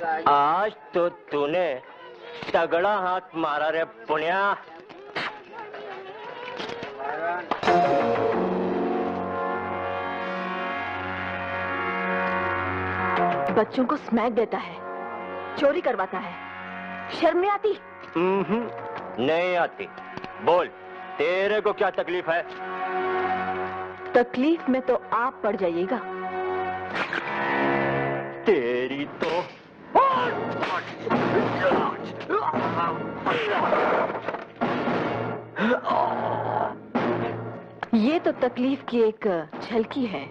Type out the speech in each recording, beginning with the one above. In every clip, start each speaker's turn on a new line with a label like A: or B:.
A: आज तो तूने तगड़ा हाथ मारा रे पुण्या।
B: बच्चों को स्मैक देता है, चोरी करवाता है, शर्म नहीं आती?
A: नहीं आती। बोल, तेरे को क्या तकलीफ है?
B: तकलीफ में तो आप पड़ जाइएगा।
A: तेरी तो
B: ये तो तकलीफ की एक झलकी है।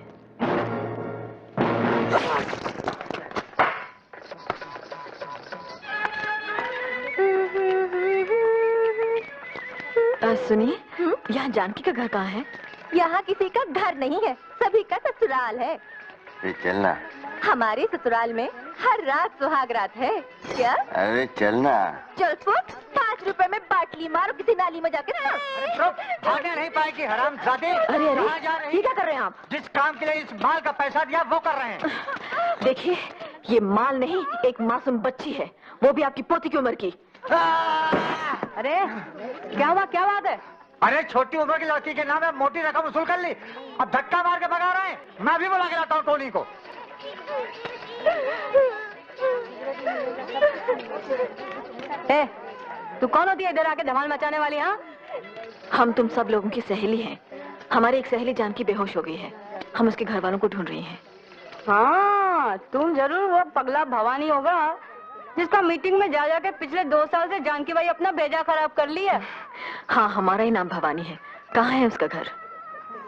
B: सुनिए, यहाँ जानकी का घर कहाँ है?
C: यहाँ किसी का घर नहीं है, सभी का ससुराल है।
D: चलना।
C: हमारे ससुराल में हर रात सुहाग रात है। क्या?
D: अरे चलना।
C: चल फुट, 5 रुपए में बाटली मारो किसी नाली में जाके ना।
E: भागने नहीं पाएगी हरामजादे।
B: अरे अरे, ये क्या कर रहे हैं आप?
E: जिस काम के लिए इस माल का पैसा दिया वो कर रहे हैं।
B: देखिए, ये माल नहीं, एक मासूम बच्ची है, वो भी आपकी पोती की उम्र की।
C: अरे क्या हुआ, क्या बात है?
E: अरे छोटी उम्र की लड़की के नाम है, मोटी रकम वसूल कर ली, अब धक्का मार के भगा रहे हैं। मैं भी बुला के लाता हूँ टोनी को।
C: ए, तू कौन होती है इधर आके धमाल मचाने वाली? हाँ,
B: हम तुम सब लोगों की सहेली हैं। हमारी एक सहेली जानकी बेहोश हो गई है, हम उसके घर वालों को ढूंढ रही हैं।
C: हाँ, तुम जरूर वो पगला भवानी होगा जिसका मीटिंग में जा जाके पिछले 2 साल से जानकी भाई अपना भेजा खराब कर लिया।
B: हाँ, हमारा ही नाम भवानी है। कहाँ है उसका घर?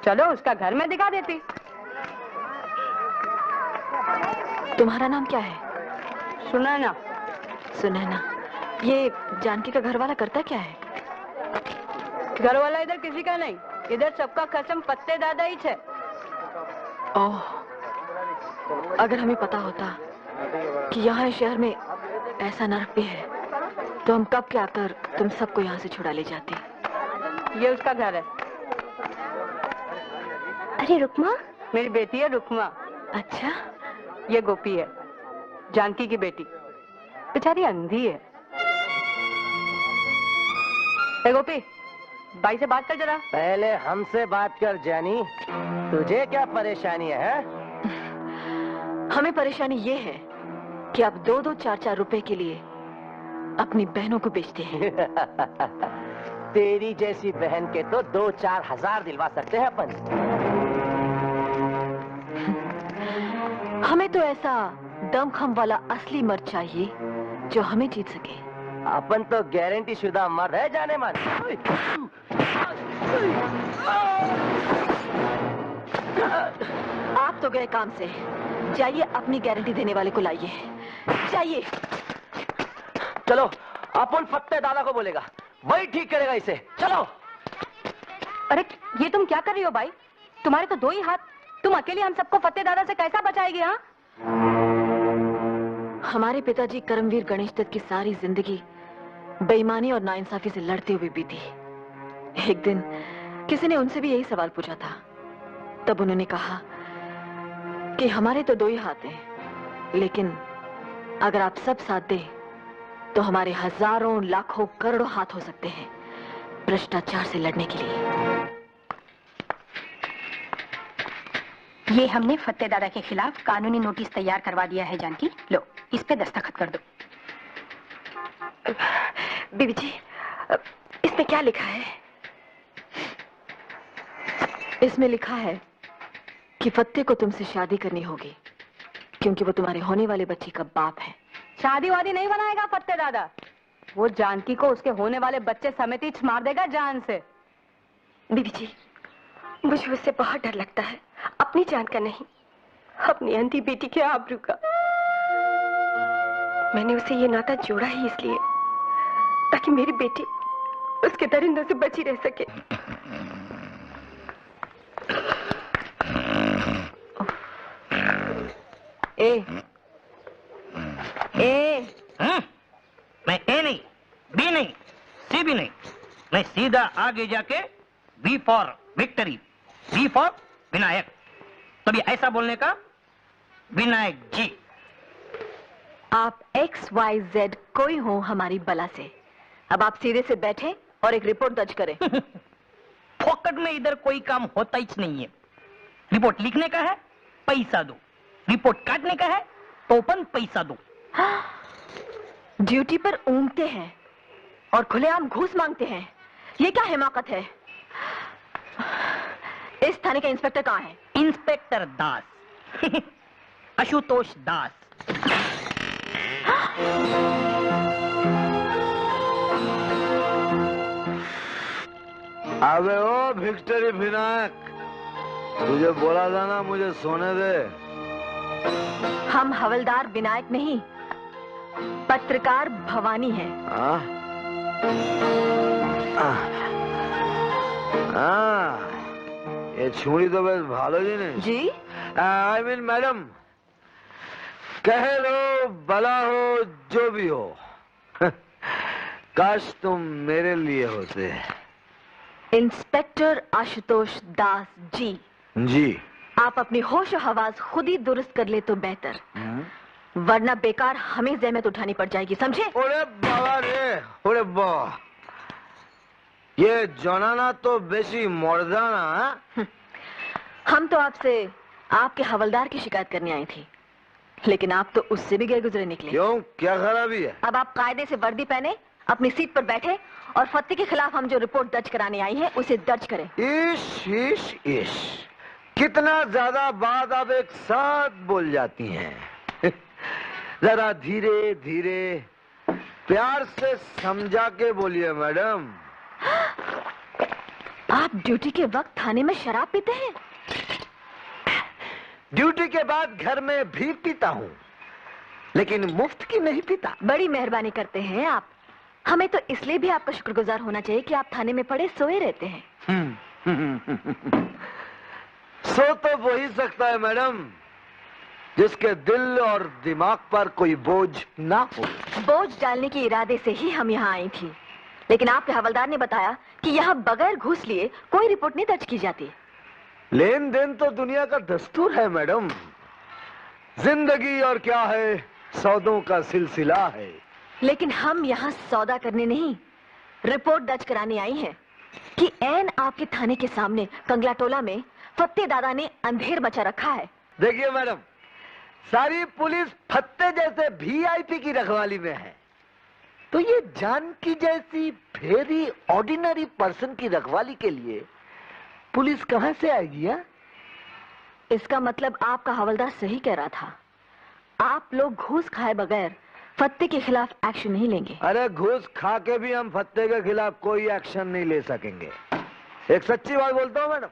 C: चलो उसका घर मैं दिखा देती।
B: तुम्हारा नाम क्या है?
C: सुनैना।
B: सुनैना। ये जानकी का घर वाला करता क्या है?
C: घर वाला इधर किसी का नहीं, इधर सबका कसम पत्ते दादा ही है।
B: ओह, अगर हमें पता होता कि यहाँ शहर में ऐसा नर्क भी है तो हम कब के आकर तुम सबको यहाँ से छुड़ा ले जाते।
C: ये उसका घर है।
B: अरे रुकमा?
C: मेरी बेटी है रुकमा।
B: अच्छा।
C: ये गोपी है, जानकी की बेटी, बेचारी अंधी है। ए गोपी, भाई से बात कर जरा।
A: पहले हमसे बात कर जानी, तुझे क्या परेशानी है?
B: हमें परेशानी ये है कि आप 2-2, 4-4 रुपए के लिए अपनी बहनों को बेचते हैं।
A: तेरी जैसी बहन के तो 2-4 हजार दिलवा सकते हैं अपन।
B: हमें तो ऐसा दमखम वाला असली मर्द चाहिए जो हमें जीत सके।
A: अपन तो गारंटी शुदा मर्द है जाने मन।
B: आप तो गए काम से, जाइए अपनी गारंटी देने वाले को लाइए, जाइए।
A: चलो, अपन फत्ते दादा को बोलेगा, वही ठीक करेगा इसे। चलो।
C: अरे ये तुम क्या कर रही हो भाई? तुम्हारे तो 2 ही हाथ, तुम अकेली हम सबको फत्ते दादा से कैसा बचाएगी? हाँ,
B: हमारे पिताजी करमवीर गणेश दत्त की सारी जिंदगी बेईमानी और नाइंसाफी से लड़ते हुए बीती। एक दिन किसी ने उनसे भी यही सवाल पूछा था, तब उन्होंने कहा कि हमारे तो 2 ही हाथ हैं, लेकिन अगर आप सब साथ दें तो हमारे हजारों, लाखों, करोड़ों हाथ हो सकते हैं भ्रष्टाचार से लड़ने के लिए।
F: ये हमने फत्ते दादा के खिलाफ कानूनी नोटिस तैयार करवा दिया है जानकी, लो इस पे दस्तखत कर दो।
B: बीबी जी, इसमें क्या लिखा है? इसमें लिखा है कि फत्ते को तुमसे शादी करनी होगी क्योंकि वो तुम्हारे होने वाले बच्चे का बाप है।
C: शादी वादी नहीं बनाएगा फत्ते दादा, वो जानकी को उसके होने वाले बच्चे समेत ही मार देगा जान से।
B: बीबी जी, मुझे उससे बहुत डर लगता है, अपनी जान का नहीं, अपनी अंधी बेटी के आबरू का। मैंने उसे ये नाता जोड़ा ही इसलिए ताकि मेरी बेटी उसके दरिंदों से बची रह सके। ए
G: मैं ए नहीं, बी नहीं, सी भी नहीं, मैं सीधा आगे जाके B for victory, B for Vinayak. तभी ऐसा बोलने का, विनायक जी।
B: आप XYZ कोई हो हमारी बला से। अब आप सीधे से बैठे और एक रिपोर्ट दर्ज करें।
G: फोकट में इधर कोई काम होता ही नहीं है। रिपोर्ट लिखने का है, पैसा दो। रिपोर्ट काटने का है, ओपन पैसा दो।
B: ड्यूटी पर ऊँघते हैं और खुलेआम घूस मांगते हैं, ये क्या हिमाकत है? इस थाने का इंस्पेक्टर कहाँ है?
G: इंस्पेक्टर दास। आशुतोष दास।
H: अबे ओ विक्टरी विनायक, तुझे बोला था ना मुझे सोने दे।
B: हम हवलदार विनायक नहीं, पत्रकार भवानी है।
H: ये छुरी तो बस भालो जी ने
B: जी।
H: आई मीन मैडम, कह लो भला हो जो भी हो, काश तुम मेरे लिए होते।
B: इंस्पेक्टर आशुतोष दास जी।
H: जी।
B: आप अपनी होश और हवास खुद ही दुरुस्त कर ले तो बेहतर, वरना बेकार हमें जहमत उठानी पड़ जाएगी, समझे?
H: ओरे बाबा रे, ओरे बाबा, ये जनाना तो बेसी मर्दाना।
B: हम तो आपसे आपके हवलदार की शिकायत करने आई थी, लेकिन आप तो उससे भी गए गुजरे निकले।
H: क्यों, क्या खराबी है?
B: अब आप कायदे से वर्दी पहने, अपनी सीट पर बैठे और फत्ते के खिलाफ हम जो रिपोर्ट दर्ज कराने आई है उसे दर्ज करें।
H: इश इश इश, कितना ज्यादा बात आप एक साथ बोल जाती हैं। जरा धीरे धीरे प्यार से समझा के बोलिए मैडम।
B: आप ड्यूटी के वक्त थाने में शराब पीते हैं?
H: ड्यूटी के बाद घर में भी पीता हूँ, लेकिन मुफ्त की नहीं पीता।
B: बड़ी मेहरबानी करते हैं आप। हमें तो इसलिए भी आपका शुक्रगुजार होना चाहिए कि आप थाने में पड़े सोए रहते हैं।
H: सो तो वो ही सकता है मैडम जिसके दिल और दिमाग पर कोई बोझ ना हो।
B: बोझ डालने के इरादे से ही हम यहाँ आई थी, लेकिन आपके हवलदार ने बताया कि यहाँ बगैर घूस लिए कोई रिपोर्ट नहीं दर्ज की जाती।
H: लेन देन तो दुनिया का दस्तूर है मैडम। जिंदगी और क्या है, सौदों का सिलसिला है।
B: लेकिन हम यहाँ सौदा करने नहीं, रिपोर्ट दर्ज कराने आई हैं कि ऐन आपके थाने के सामने कंगलाटोला में फत्ते दादा ने अंधेर मचा रखा है।
H: देखिए मैडम, सारी पुलिस फत्ते जैसे VIP की रखवाली में है, तो ये जानकी जैसी वेरी ऑर्डिनरी पर्सन की रखवाली के लिए पुलिस कहां से आएगी? है?
B: इसका मतलब आपका हवलदार सही कह रहा था, आप लोग घूस खाए बगैर फत्ते के खिलाफ एक्शन नहीं लेंगे।
H: अरे घूस खा के भी हम फत्ते के खिलाफ कोई एक्शन नहीं ले सकेंगे। एक सच्ची बात बोलता हूँ मैडम,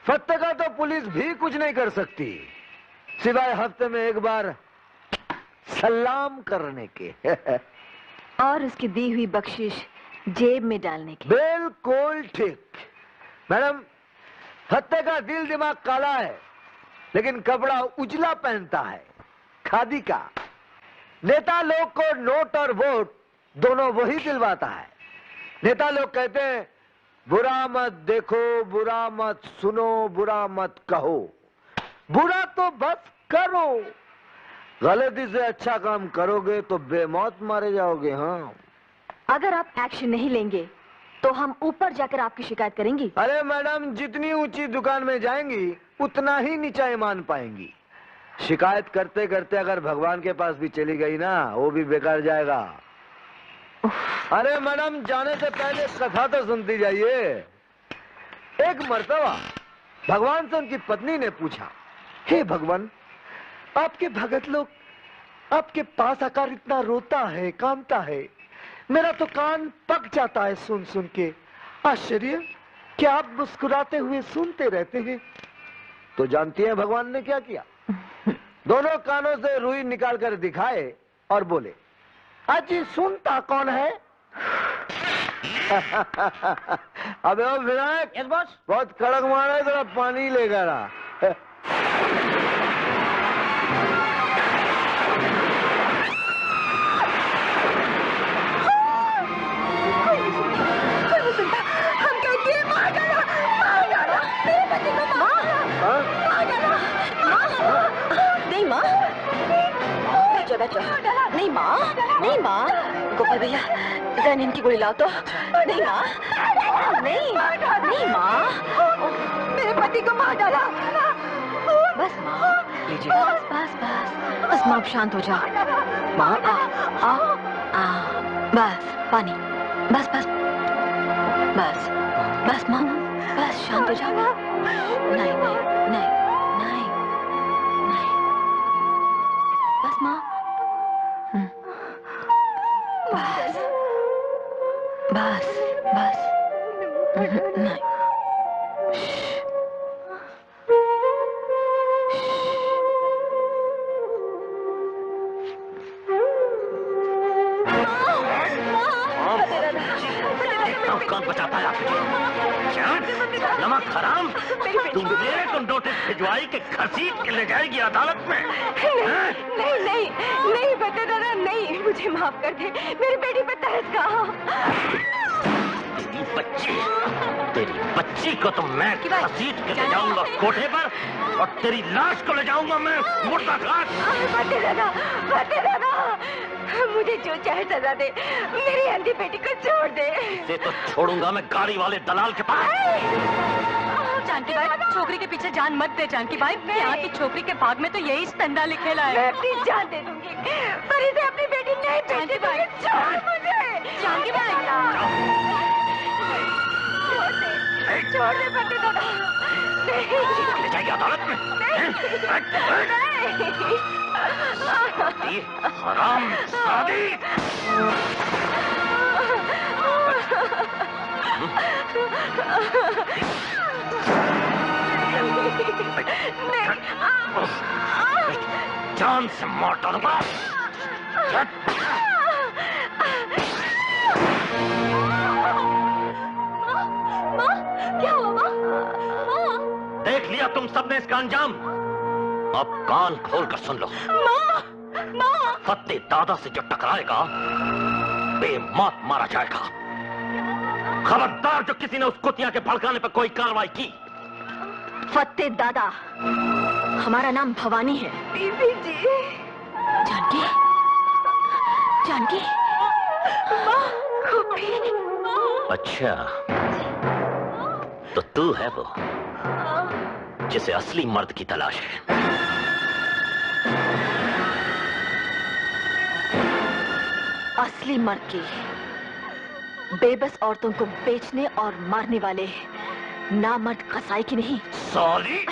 H: फत्ते का तो पुलिस भी कुछ नहीं कर सकती, सिवाय हफ्ते में एक बार सलाम करने के।
B: और उसकी दी हुई बख्शिश जेब में डालने के।
H: बिल्कुल ठीक मैडम, फत्ते का दिल दिमाग काला है, लेकिन कपड़ा उजला पहनता है, खादी का। नेता लोग को नोट और वोट दोनों वही दिलवाता है। नेता लोग कहते हैं बुरा मत देखो, बुरा मत सुनो, बुरा मत कहो, बुरा तो बस करो। गलती से अच्छा काम करोगे तो बेमौत मारे जाओगे। हाँ,
B: अगर आप एक्शन नहीं लेंगे तो हम ऊपर जाकर आपकी शिकायत करेंगी।
H: अरे मैडम, जितनी ऊंची दुकान में जाएंगी उतना ही नीचा ईमान पाएंगी। शिकायत करते करते अगर भगवान के पास भी चली गई ना, वो भी बेकार जाएगा। अरे मैडम, जाने से पहले कथा तो सुनती जाइए। एक मर्तबा भगवान से उनकी पत्नी ने पूछा, हे भगवान, आपके भगत लोग आपके पास आकर इतना रोता है, कांपता है, मेरा तो कान पक जाता है सुन सुन के। आश्चर्य, क्या आप मुस्कुराते हुए सुनते रहते हैं? तो जानती हैं भगवान ने क्या किया? दोनों कानों से रुई निकाल कर दिखाए और बोले, अजी सुनता कौन है? अबे ओ विनायक,
G: यस बॉस।
H: बहुत कड़क मारा है, जरा पानी लेकर आ।
B: बैठो बैठो। नहीं माँ, नहीं माँ। गोपाल भैया जैन इनकी गोली लाओ तो। नहीं माँ, नहीं नहीं माँ। मेरे पति को मार डाला। बस माँ, लीजिए। बस बस बस बस माँ, शांत हो जाओ। माँ आ बस पानी, बस बस बस बस माँ, बस शांत हो जाओ। नहीं नहीं नहीं नहीं नहीं, बस माँ। बस बस बस नहीं।
G: कौन बचा पाया क्या? नमक हराम, तुम मेरे को नोटिस भिजवाई के घसीट के ले जाएगी अदालत में?
B: नहीं नहीं नहीं बता दादा, नहीं, मुझे माफ कर दे। मेरी बेटी पे तरस खाओ।
G: तेरी बच्ची को तो मैं घसीट के ले जाऊंगा कोठे पर, और तेरी लाश को ले जाऊंगा मैं मुर्दा घाट।
B: बता दादा, मुझे जो चाहे सजा दे, मेरी अंधी बेटी को छोड़ दे।
G: इसे तो छोड़ूंगा मैं गाड़ी वाले दलाल के पास।
C: जानकी भाई, छोकरी के पीछे जान मत दे। जानकी भाई, यहाँ की छोकरी के भाग में तो यही स्तंदा लिखेला है।
B: मैं अपनी जान दे दूंगी, पर इसे अपनी बेटी नहीं भेजने दूंगी। छोड़ मुझे। जानकी भाई, छोड़ दे बता दादा। नहीं,
G: ले जाएगी अदालत में?
B: नहीं।
G: हराम शादी। जान से मार डालूंगा।
B: क्या हुआ?
G: देख लिया तुम सबने इसका अंजाम। अब कान खोल कर सुन लो। फत्ते दादा से जो टकराएगा बेमौत मारा जाएगा। खबरदार जो किसी ने उस कुतिया के भड़काने पर कोई कार्रवाई की।
B: फत्ते दादा, हमारा नाम भवानी है। बीबी जी। जानकी, जानकी।
G: अच्छा, तो तू है वो जिसे असली मर्द की तलाश है।
B: असली मर्द की, बेबस औरतों को बेचने और मारने वाले नामर्द कसाई की नहीं।
G: सॉरी।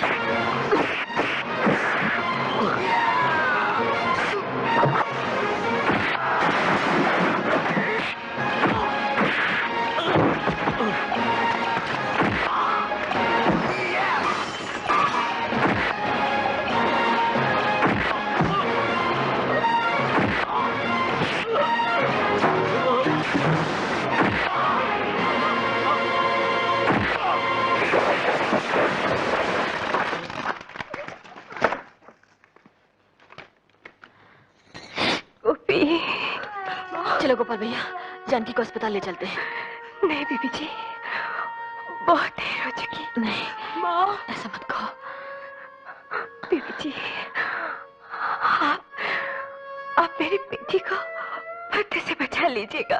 B: चलो गोपाल भैया, जानकी को अस्पताल ले चलते हैं। नहीं बीबी जी, बहुत देर हो चुकी। नहीं माँ, ऐसा मत कहो। बीबी जी, आप मेरी बेटी को फत्ते से बचा लीजिएगा।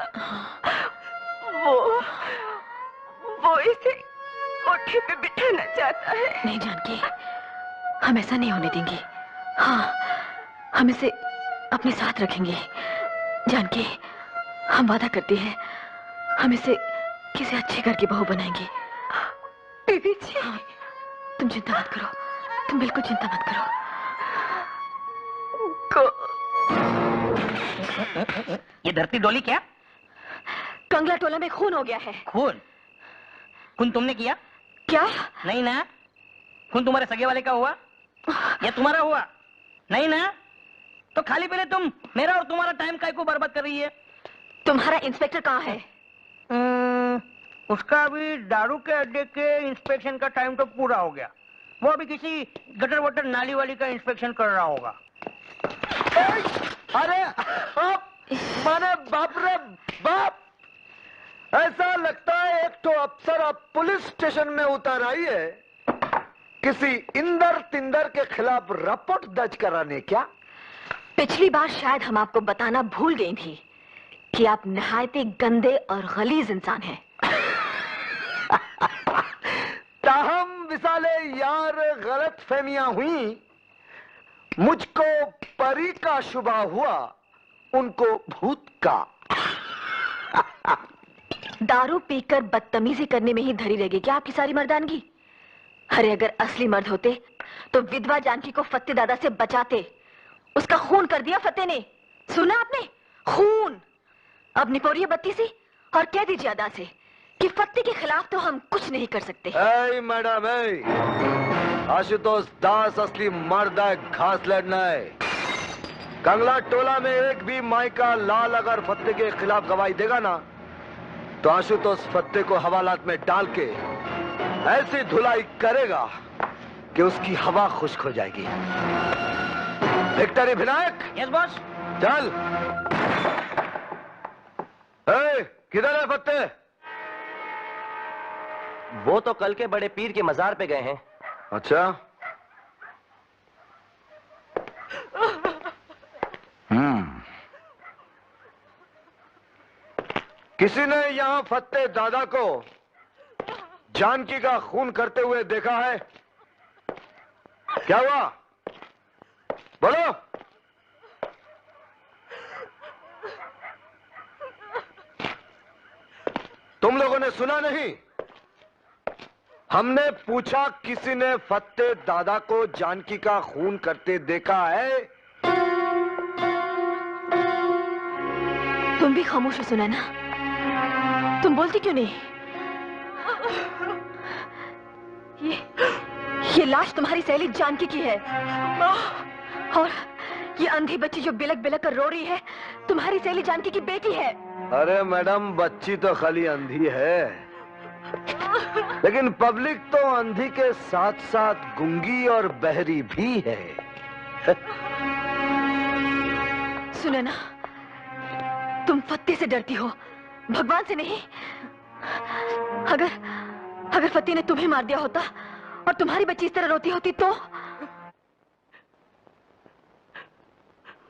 B: वो इसे कोठे पे बिठाना चाहता है। नहीं जानकी, हम ऐसा नहीं होने देंगे। हाँ, हम इसे अपने साथ रखेंगे। जानकी, हम वादा करते हैं, हम इसे किसी अच्छे घर की बहू बनाएंगे। बीबी जी। हाँ, तुम चिंता मत करो, तुम बिल्कुल चिंता मत करो।
G: ये धरती डोली क्या?
B: कंगला टोला में खून हो गया है।
G: खून? खून तुमने किया?
B: क्या?
G: नहीं ना। खून तुम्हारे सगे वाले का हुआ या तुम्हारा हुआ? नहीं ना। तो खाली पहले तुम मेरा और तुम्हारा टाइम काय को बर्बाद कर रही है?
B: तुम्हारा इंस्पेक्टर कहाँ है?
G: उसका अभी दारू के अड्डे के इंस्पेक्शन का टाइम तो पूरा हो गया। वो अभी किसी गटर वटर नाली वाली का इंस्पेक्शन कर रहा होगा।
H: अरे माने बाप रे बाप, ऐसा लगता है एक तो अफसर अब पुलिस स्टेशन में उतर आई है किसी इंदर तिंदर के खिलाफ रिपोर्ट दर्ज कराने। क्या
B: पिछली बार शायद हम आपको बताना भूल गई थी कि आप नहायते गंदे और गलीज इंसान हैं।
H: ताहम विसाले यार गलत फहमियां हुई, मुझको परी का शुबा हुआ, उनको भूत का।
B: दारू पीकर बदतमीजी करने में ही धरी रहेगी क्या आपकी सारी मर्दानगी? अरे अगर असली मर्द होते तो विधवा जानकी को फत्ते दादा से बचाते। उसका खून कर दिया फत्ते ने, सुना आपने? खून। अब निपोरिए बत्ती सी और कह दीजिए अदा से कि फत्ते के खिलाफ तो हम कुछ नहीं कर सकते।
H: ऐ मैडम, आशुतोष दास असली मर्द है, घास लड़ना है। कंगला टोला में एक भी मायका लाल अगर फत्ते के खिलाफ गवाही देगा ना, तो आशुतोष फत्ते को हवालात में डाल के ऐसी धुलाई करेगा कि उसकी हवा खुश्क हो जाएगी। विक्टरी विनायक।
A: Yes boss.
H: चल। किधर है फत्ते?
A: वो तो कल के बड़े पीर के मजार पे गए हैं।
H: अच्छा। किसी ने यहां फत्ते दादा को जानकी का खून करते हुए देखा है? क्या हुआ? बोलो। तुम लोगों ने सुना नहीं? हमने पूछा किसी ने फत्ते दादा को जानकी का खून करते देखा है?
B: तुम भी खामोश हो सुना ना? तुम बोलती क्यों नहीं? ये लाश तुम्हारी सहेली जानकी की है और ये अंधी बच्ची जो बिलक बिलक कर रो रही है तुम्हारी सहेली जानकी की बेटी है।
H: अरे मैडम, बच्ची तो खाली अंधी है, लेकिन पब्लिक तो अंधी के साथ साथ गूंगी और बहरी भी है।
B: सुने ना, तुम फत्ते से डरती हो, भगवान से नहीं। अगर फत्ते ने तुम्हें मार दिया होता और तुम्हारी बच्ची इस तरह रोती होती तो?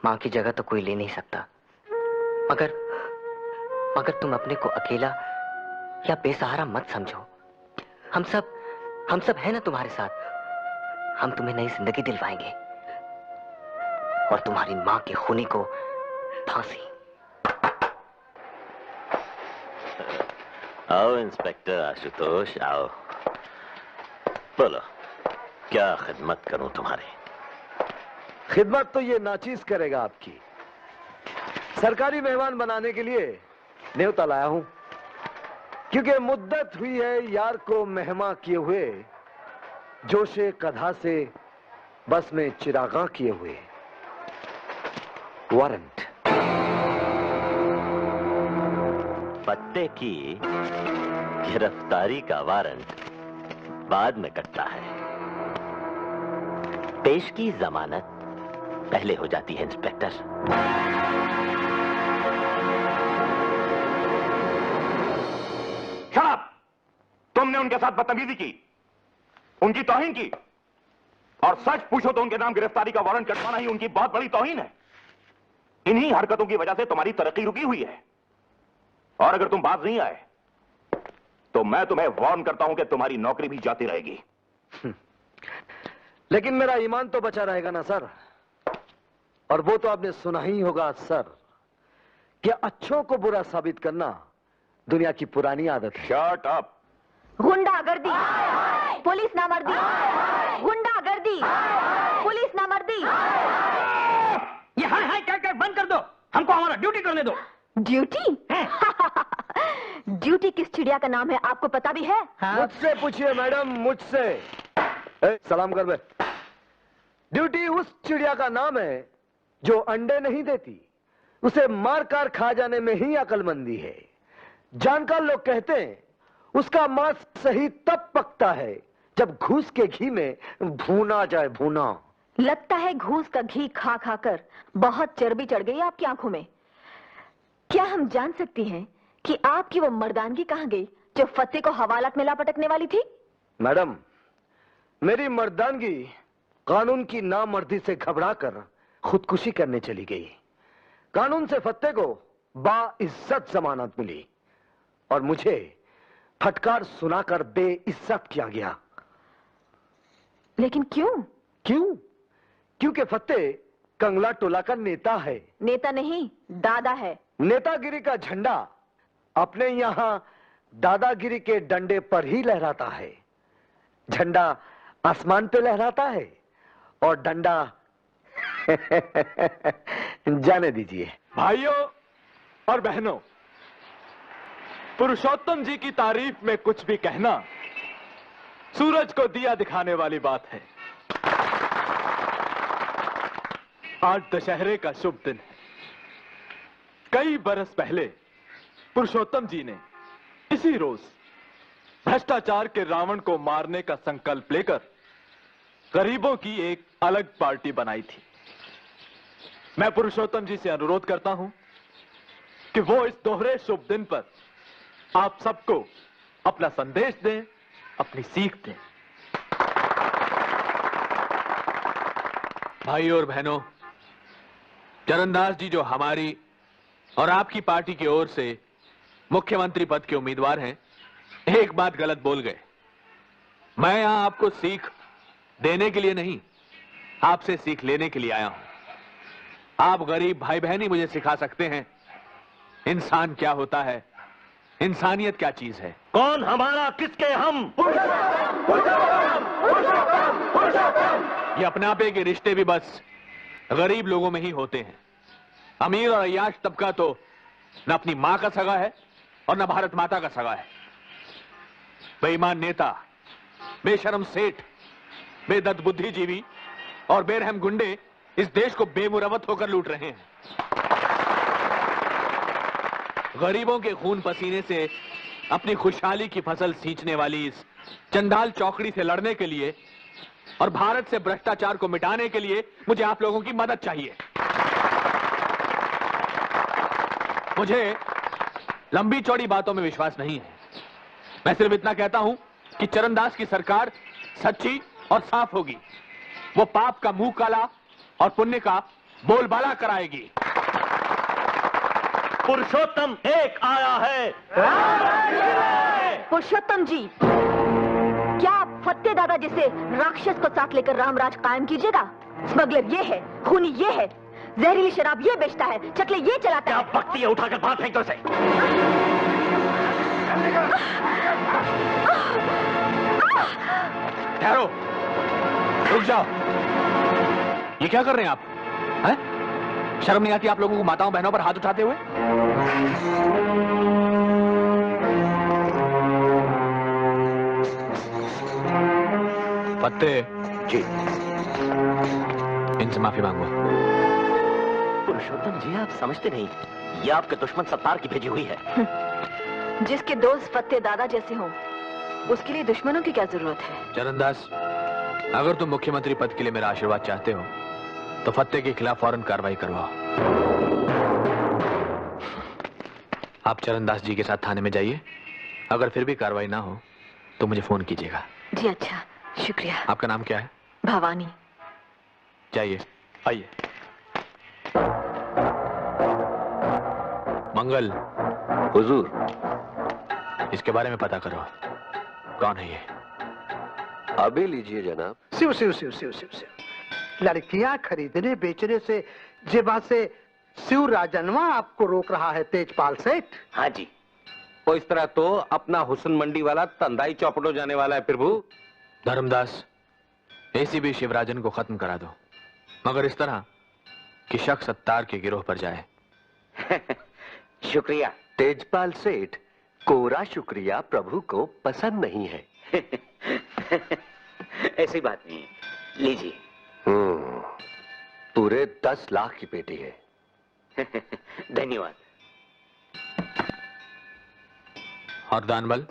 I: मां की जगह तो कोई ले नहीं सकता, मगर तुम अपने को अकेला या बेसहारा मत समझो। हम सब हैं ना तुम्हारे साथ। हम तुम्हें नई जिंदगी दिलवाएंगे और तुम्हारी मां के खूनी को फांसी।
G: आओ इंस्पेक्टर आशुतोष, आओ। बोलो, क्या खिदमत करूं तुम्हारी?
H: खिदमत तो ये नाचीज करेगा आपकी। सरकारी मेहमान बनाने के लिए न्योता लाया हूं, क्योंकि मुद्दत हुई है यार को मेहमा किए हुए, जोशे कधा से बस में चिरागा किए हुए। वारंट।
G: फत्ते की गिरफ्तारी का वारंट बाद में कटता है, पेश की जमानत पहले हो जाती है इंस्पेक्टर।
J: शराब! तुमने उनके साथ बदतमीजी की, उनकी तौहीन की, और सच पूछो तो उनके नाम गिरफ्तारी का वारंट कटवाना ही उनकी बहुत बड़ी तौहीन है। इन्हीं हरकतों की वजह से तुम्हारी तरक्की रुकी हुई है, और अगर तुम बाज नहीं आए तो मैं तुम्हें वार्न करता हूं कि तुम्हारी नौकरी भी जाती रहेगी।
H: लेकिन मेरा ईमान तो बचा रहेगा ना सर। और वो तो आपने सुना ही होगा सर कि अच्छों को बुरा साबित करना दुनिया की पुरानी आदत है।
J: Shut up.
B: गुंडागर्दी, पुलिस नामर्दी, गुंडागर्दी, पुलिस नामर्दी।
A: ये हाय हाय क्या बंद कर दो, हमको हमारा ड्यूटी करने दो।
B: ड्यूटी? ड्यूटी किस चिड़िया का नाम है आपको पता भी है?
H: मुझसे पूछिए मैडम, मुझसे। सलाम कर बे। ड्यूटी उस चिड़िया का नाम है जो अंडे नहीं देती, उसे मारकर खा जाने में ही अक्लमंदी है। जानकार लोग कहते हैं उसका मांस सही तब पकता है जब घूस के घी में भूना जाए। भूना
B: लगता है घूस का घी खा खाकर बहुत चर्बी चढ़ गई आपकी आंखों में। क्या हम जान सकती हैं कि आपकी वो मर्दानगी कहां गई जो फत्ते को हवालात में ला पटकने वाली थी?
H: मैडम, मेरी मर्दानगी कानून की नामर्दी से घबराकर खुदकुशी करने चली गई। कानून से फत्ते को बाइज्जत जमानत मिली और मुझे फटकार सुनाकर बेइज्जत किया गया।
B: लेकिन क्यों?
H: क्यों? क्योंकि फत्ते कंगला टोला का नेता है।
B: नेता नहीं, दादा है।
H: नेतागिरी का झंडा अपने यहां दादागिरी के डंडे पर ही लहराता है। झंडा आसमान पे लहराता है और डंडा जाने दीजिए।
K: भाइयों और बहनों, पुरुषोत्तम जी की तारीफ में कुछ भी कहना सूरज को दिया दिखाने वाली बात है। आज दशहरे का शुभ दिन है। कई बरस पहले पुरुषोत्तम जी ने इसी रोज भ्रष्टाचार के रावण को मारने का संकल्प लेकर गरीबों की एक अलग पार्टी बनाई थी। मैं पुरुषोत्तम जी से अनुरोध करता हूं कि वो इस दोहरे शुभ दिन पर आप सबको अपना संदेश दें, अपनी सीख दें। भाइयों और बहनों, चरणदास जी जो हमारी और आपकी पार्टी की ओर से मुख्यमंत्री पद के उम्मीदवार हैं, एक बात गलत बोल गए। मैं यहां आपको सीख देने के लिए नहीं, आपसे सीख लेने के लिए आया हूं। आप गरीब भाई बहन ही मुझे सिखा सकते हैं इंसान क्या होता है, इंसानियत क्या चीज है।
G: कौन हमारा, किसके हम?
K: ये अपने आपे के रिश्ते भी बस गरीब लोगों में ही होते हैं। अमीर और अय्याश तबका तो न अपनी मां का सगा है और न भारत माता का सगा है। बेईमान नेता, बेशर्म सेठ, बेदर्द बुद्धिजीवी और बेरहम गुंडे इस देश को बेमुरवत होकर लूट रहे हैं। गरीबों के खून पसीने से अपनी खुशहाली की फसल सींचने वाली इस चंडाल चौकड़ी से लड़ने के लिए और भारत से भ्रष्टाचार को मिटाने के लिए मुझे आप लोगों की मदद चाहिए। मुझे लंबी चौड़ी बातों में विश्वास नहीं है। मैं सिर्फ इतना कहता हूं कि चरणदास की सरकार सच्ची और साफ होगी। वो पाप का मुंह काला और पुण्य का बोलबाला कराएगी।
G: पुरुषोत्तम एक आया है।
B: पुरुषोत्तम जी, क्या आप फत्ते दादा जैसे राक्षस को साथ लेकर रामराज कायम कीजिएगा? स्मगलर ये है, खूनी ये है, जहरीली शराब ये बेचता है, चकले ये चलाता है।
G: क्या बकती है, उठाकर बाहर फेंक दो इसे।
K: ठहरो, रुक जाओ। ये क्या कर रहे हैं आप? हैं? शर्म नहीं आती आप लोगों को माताओं बहनों पर हाथ उठाते हुए? फत्ते
G: जी,
K: इनसे माफी मांगो।
G: पुरुषोत्तम जी, आप समझते नहीं, ये आपके दुश्मन सत्तार की भेजी हुई है।
B: जिसके दोस्त फत्ते दादा जैसे हों, उसके लिए दुश्मनों की क्या जरूरत है?
K: चरणदास, अगर तुम मुख्यमंत्री पद के लिए मेरा आशीर्वाद चाहते हो तो फत्ते के खिलाफ फौरन कार्रवाई करवाओ। आप चरणदास जी के साथ थाने में जाइए। अगर फिर भी कार्रवाई ना हो तो मुझे फोन कीजिएगा।
B: जी अच्छा, शुक्रिया।
K: आपका नाम क्या है?
B: भवानी।
K: जाइए, आइए। मंगल।
D: हुजूर।
K: इसके बारे में पता करो, कौन है ये?
D: अभी लीजिए जनाब।
E: शिव शिव शिव शिव शिव शिव। लड़कियां खरीदने बेचने से जे बात से शिव राजनवा आपको रोक रहा है तेजपाल सेठ?
J: हाँ जी। तो इस तरह तो अपना हुसन मंडी वाला तंदाई चौपट हो जाने वाला है प्रभु।
K: धर्मदास, एसीबी शिवराजन को खत्म करा दो, मगर इस तरह कि शक सत्तार के गिरोह पर जाए।
D: शुक्रिया। तेजपाल सेठ, कोरा शुक्रिया प्रभु को पसंद नहीं है।
I: ऐसी बात नहीं है, लीजिए।
D: पूरे 10 लाख की पेटी है।
I: धन्यवाद।
K: और दानबल,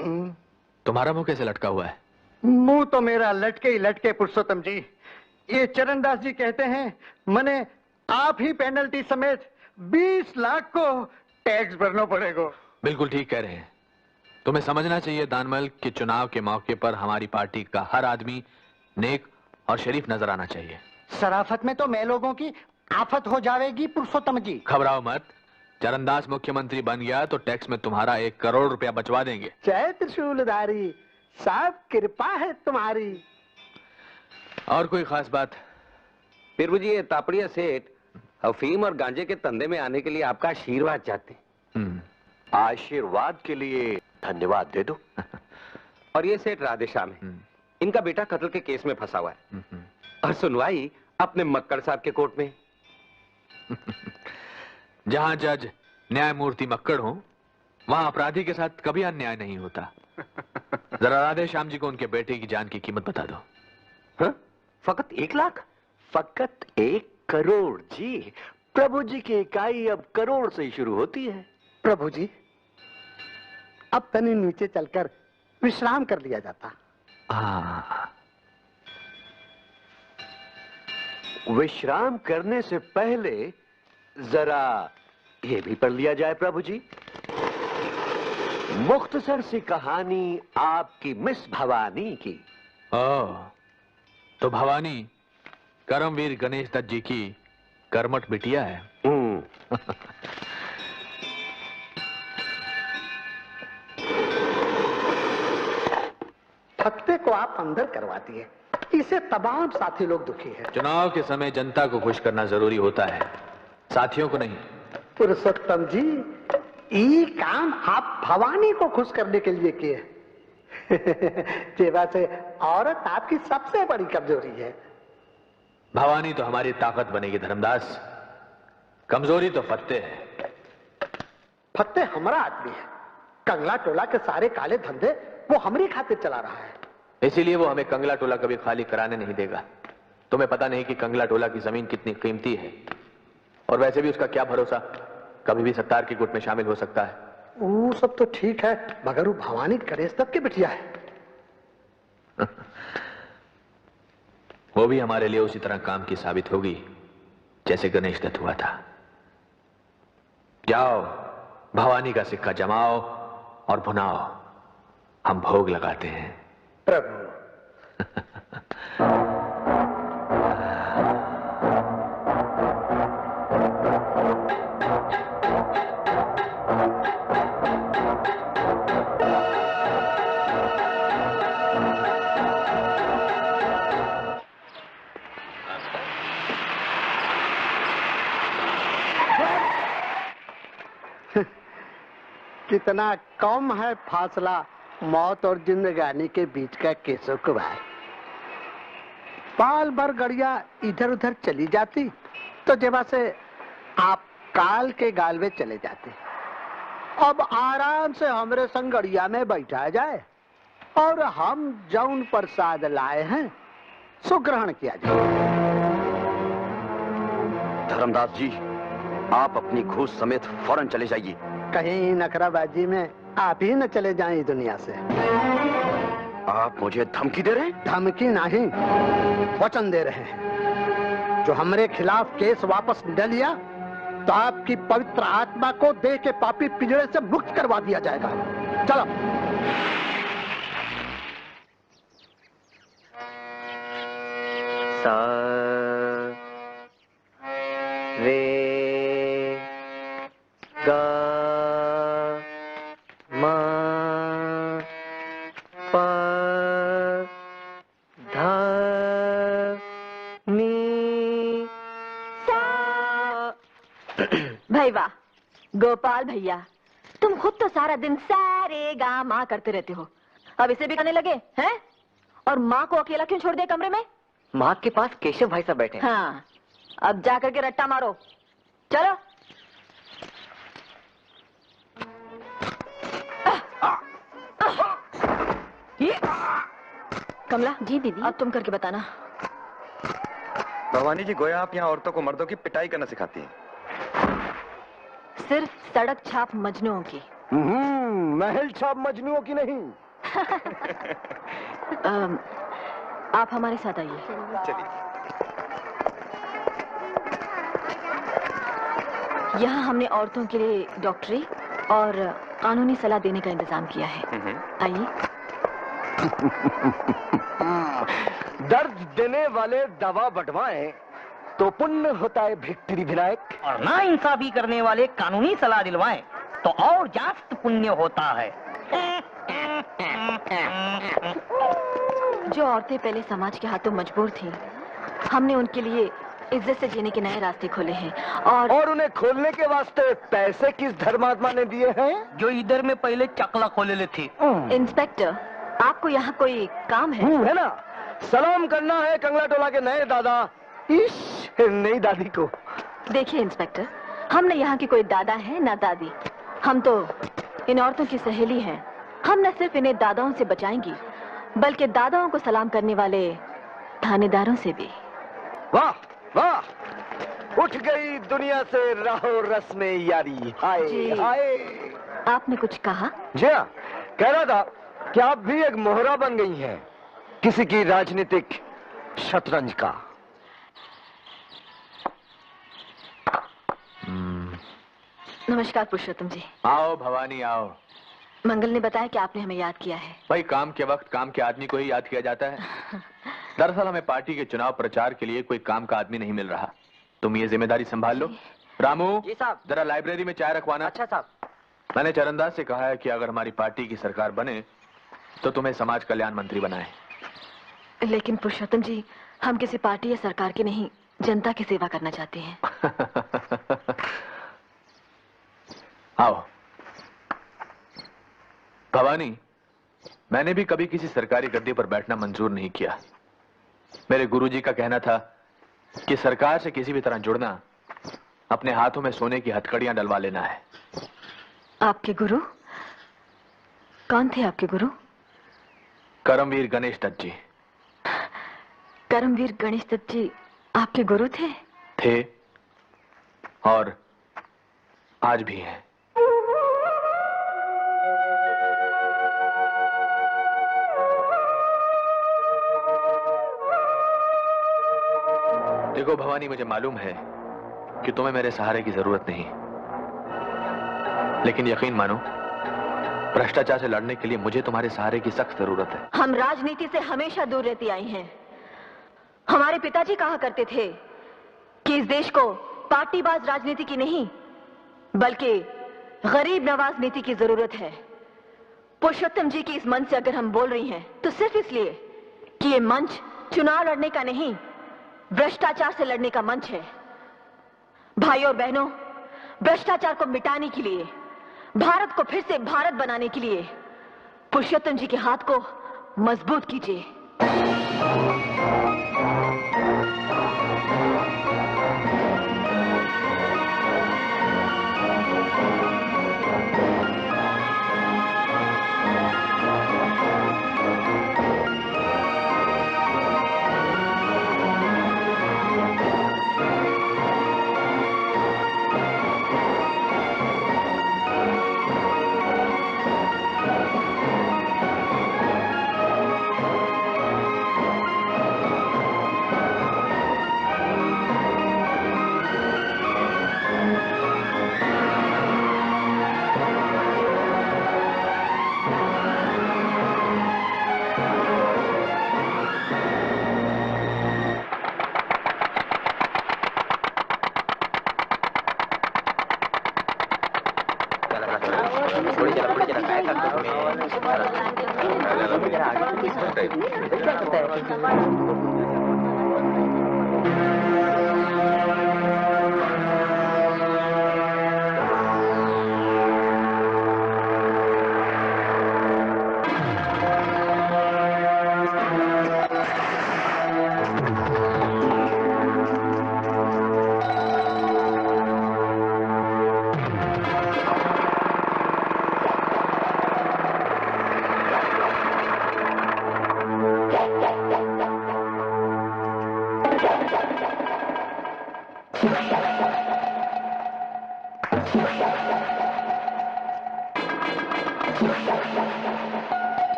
K: तुम्हारा मुंह कैसे लटका हुआ है?
E: मुंह तो मेरा लटके ही लटके पुरुषोत्तम जी। ये चरणदास जी कहते हैं मने आप ही पेनल्टी समेत 20 लाख को टैक्स भरना पड़ेगा।
K: बिल्कुल ठीक कह रहे हैं। तुम्हें समझना चाहिए दानमल कि चुनाव के मौके पर हमारी पार्टी का हर आदमी नेक और शरीफ नजर आना चाहिए।
E: शराफत में तो मैं लोगों की आफत हो जाएगी पुरुषोत्तम जी।
K: घबराओ मत, चरणदास मुख्यमंत्री बन गया तो टैक्स में तुम्हारा 1 करोड़ रुपया बचवा देंगे।
E: जय त्रिशूलधारी, सब कृपा है तुम्हारी।
K: और कोई खास बात?
L: प्रभु जी, ये तापड़िया सेठ अफीम और गांजे के धंधे में आने के लिए आपका आशीर्वाद चाहते हैं।
D: आशीर्वाद के लिए धन्यवाद दे दो।
L: और ये सेठ राधेश्याम है, इनका बेटा कत्ल के केस में फंसा हुआ है और सुनवाई अपने मक्कड़ साहब के कोर्ट में।
K: जहां जज न्यायमूर्ति मक्कड़ हो, वहां अपराधी के साथ कभी अन्याय नहीं होता। जरा राधेश्याम जी को उनके बेटे की जान की कीमत बता दो।
D: हाँ? फकत 1 लाख? फकत 1 करोड़ जी। प्रभु जी की इकाई अब करोड़ से ही शुरू होती है।
E: प्रभु जी, अब तनी नीचे चलकर विश्राम कर लिया जाता।
D: विश्राम करने से पहले जरा ये भी पढ़ लिया जाए प्रभु जी। मुख्तसर सी कहानी आपकी मिस भवानी की।
K: तो भवानी करमवीर गणेश दत्त जी की कर्मठ बिटिया है।
E: फत्ते को आप अंदर करवा दिए, इसे तमाम साथी लोग दुखी हैं।
K: चुनाव के समय जनता को खुश करना जरूरी होता है, साथियों को नहीं।
E: पुरुषोत्तम जी, ये काम आप भवानी को खुश करने के लिए किए। जेवा से औरत आपकी सबसे बड़ी कमजोरी है।
K: भवानी तो हमारी ताकत बनेगी धर्मदास, कमजोरी तो फत्ते है।
E: फत्ते हमारा आदमी है, कंगला टोला के सारे काले धंधे वो हमारी खातिर चला रहा है।
K: इसीलिए वो हमें कंगला टोला कभी खाली कराने नहीं देगा। तुम्हें पता नहीं कि कंगला टोला की जमीन कितनी कीमती है, और वैसे भी उसका क्या भरोसा, कभी भी सत्तार की गुट में शामिल हो सकता है।
E: वो सब तो ठीक है, मगर वो भवानी गणेश दत्त की बिटिया है।
K: वो भी हमारे लिए उसी तरह काम की साबित होगी जैसे गणेश दत्त हुआ था। जाओ, भवानी का सिक्का जमाओ और भुनाओ, हम भोग लगाते हैं।
E: प्रभु कितना कम है फासला मौत और जिंदगानी के बीच का केशव कुमार। पाल भर गड़िया इधर उधर चली जाती तो जेबा से आप काल के गाल में चले जाते। अब आराम से हमरे संग गड़िया में बैठा जाए और हम जौन प्रसाद लाए हैं सो ग्रहण किया जाए।
L: धर्मदास जी, आप अपनी घूस समेत फौरन चले जाइए।
E: कहीं नखराबाजी में आप ही न चले जाएं दुनिया से।
L: आप मुझे धमकी दे रहे हैं?
E: धमकी नहीं, वचन दे रहे हैं। जो हमरे खिलाफ केस वापस न लिया तो आपकी पवित्र आत्मा को देह के पापी पिंजरे से मुक्त करवा दिया जाएगा। चलो।
I: सा रे गा मा पा धा नी सा।
B: भाई वाह गोपाल भैया, तुम खुद तो सारा दिन सारे गा माँ करते रहते हो, अब इसे भी करने लगे हैं? और माँ को अकेला क्यों छोड़ दिया कमरे में?
I: माँ के पास केशव भाई साहब बैठे हैं।
B: हाँ, अब जाकर के रट्टा मारो, चलो। कमला जी दीदी, अब तुम करके बताना।
M: भवानी जी, गोया आप यहाँ औरतों को मर्दों की पिटाई करना सिखाती हैं।
B: सिर्फ सड़क छाप मजनुओं की।
H: महल छाप मजनुओं की नहीं।
B: आप हमारे साथ आइए।
M: चलिए।
B: यहाँ हमने औरतों के लिए डॉक्टरी और कानूनी सलाह देने का इंतजाम किया है। आइए।
H: दर्द देने वाले दवा बंटवाएं
A: तो पुण्य होता है भिक्टरी विनायक।
N: और ना इंसाफी करने वाले कानूनी सलाह दिलवाएं तो और जास्त पुण्य होता है।
B: जो औरतें पहले समाज के हाथों मजबूर थीं, हमने उनके लिए इज्जत से जीने के नए रास्ते खोले हैं और
H: उन्हें खोलने के वास्ते पैसे किस धर्मात्मा ने दिए हैं?
N: जो इधर में पहले चकला खोले ले थी।
B: इंस्पेक्टर, आपको यहाँ कोई काम है?
H: है ना, सलाम करना है कंगला टोला के नए दादा इस नई दादी को।
B: देखिए इंस्पेक्टर, हम न यहाँ की कोई दादा है ना दादी, हम तो इन औरतों की सहेली हैं। हम न सिर्फ इन्हें दादाओं से बचाएंगी, बल्कि दादाओं को सलाम करने वाले थानेदारों से भी।
H: वाह वाह, उठ गई दुनिया से राहो रस्म यारी। हाय हाय।
B: आपने कुछ कहा?
H: जी हाँ, कह रहा था कि आप भी एक मोहरा बन गई हैं किसी की राजनीतिक शतरंज का।
B: नमस्कार पुरुषोत्तम जी।
K: आओ भवानी आओ।
B: मंगल ने बताया कि आपने हमें याद किया है।
K: भाई काम के वक्त काम के आदमी को ही याद किया जाता है। दरअसल हमें पार्टी के चुनाव प्रचार के लिए कोई काम का आदमी नहीं मिल रहा। तुम ये जिम्मेदारी संभाल लो। रामू
I: जी साहब।
K: जरा लाइब्रेरी में चाय रखवाना।
I: अच्छा साहब।
K: मैंने चरणदास से कहा है कि अगर हमारी पार्टी की सरकार बने तो तुम्हें समाज कल्याण मंत्री बनाए।
B: लेकिन पुरुषोत्तम जी, हम किसी पार्टी या सरकार की नहीं, जनता की सेवा करना चाहते हैं।
K: आओ भवानी, मैंने भी कभी किसी सरकारी गद्दी पर बैठना मंजूर नहीं किया। मेरे गुरुजी का कहना था कि सरकार से किसी भी तरह जुड़ना अपने हाथों में सोने की हथकड़ियां डलवा लेना है।
B: आपके गुरु कौन थे? आपके गुरु?
K: करमवीर गणेश दत्त जी।
B: करमवीर गणेश दत्त जी आपके गुरु थे?
K: थे और आज भी हैं। देखो भवानी, मुझे मालूम है कि तुम्हें मेरे सहारे की जरूरत नहीं, लेकिन यकीन मानो भ्रष्टाचार से लड़ने के लिए मुझे तुम्हारे सहारे की सख्त जरूरत है।
B: हम राजनीति से हमेशा दूर रहती आई हैं। हमारे पिताजी कहा करते थे कि इस देश को पार्टीबाज राजनीति की नहीं, बल्कि गरीब नवाज नीति की जरूरत है। पुरुषोत्तम जी की इस मंच से अगर हम बोल रही हैं तो सिर्फ इसलिए कि ये मंच चुनाव लड़ने का नहीं, भ्रष्टाचार से लड़ने का मंच है। भाइयों और बहनों, भ्रष्टाचार को मिटाने के लिए, भारत को फिर से भारत बनाने के लिए पुरुषोत्तम जी के हाथ को मजबूत कीजिए।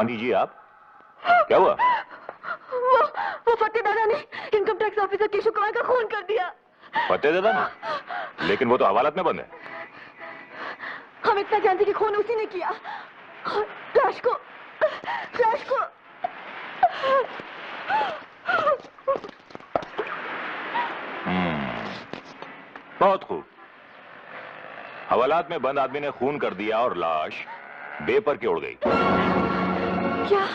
J: गांधी जी आप, क्या हुआ?
B: वो फतेह दादा ने income tax officer Keshav Kumar का खून कर दिया।
J: फतेह दादा ने? लेकिन वो तो हवालात में बंद है।
B: हम इतना जानते कि खून उसी ने किया। लाश को
J: बहुत खूब। हवालात में बंद आदमी ने खून कर दिया और लाश बेपर के उड़ गई।
B: क्या?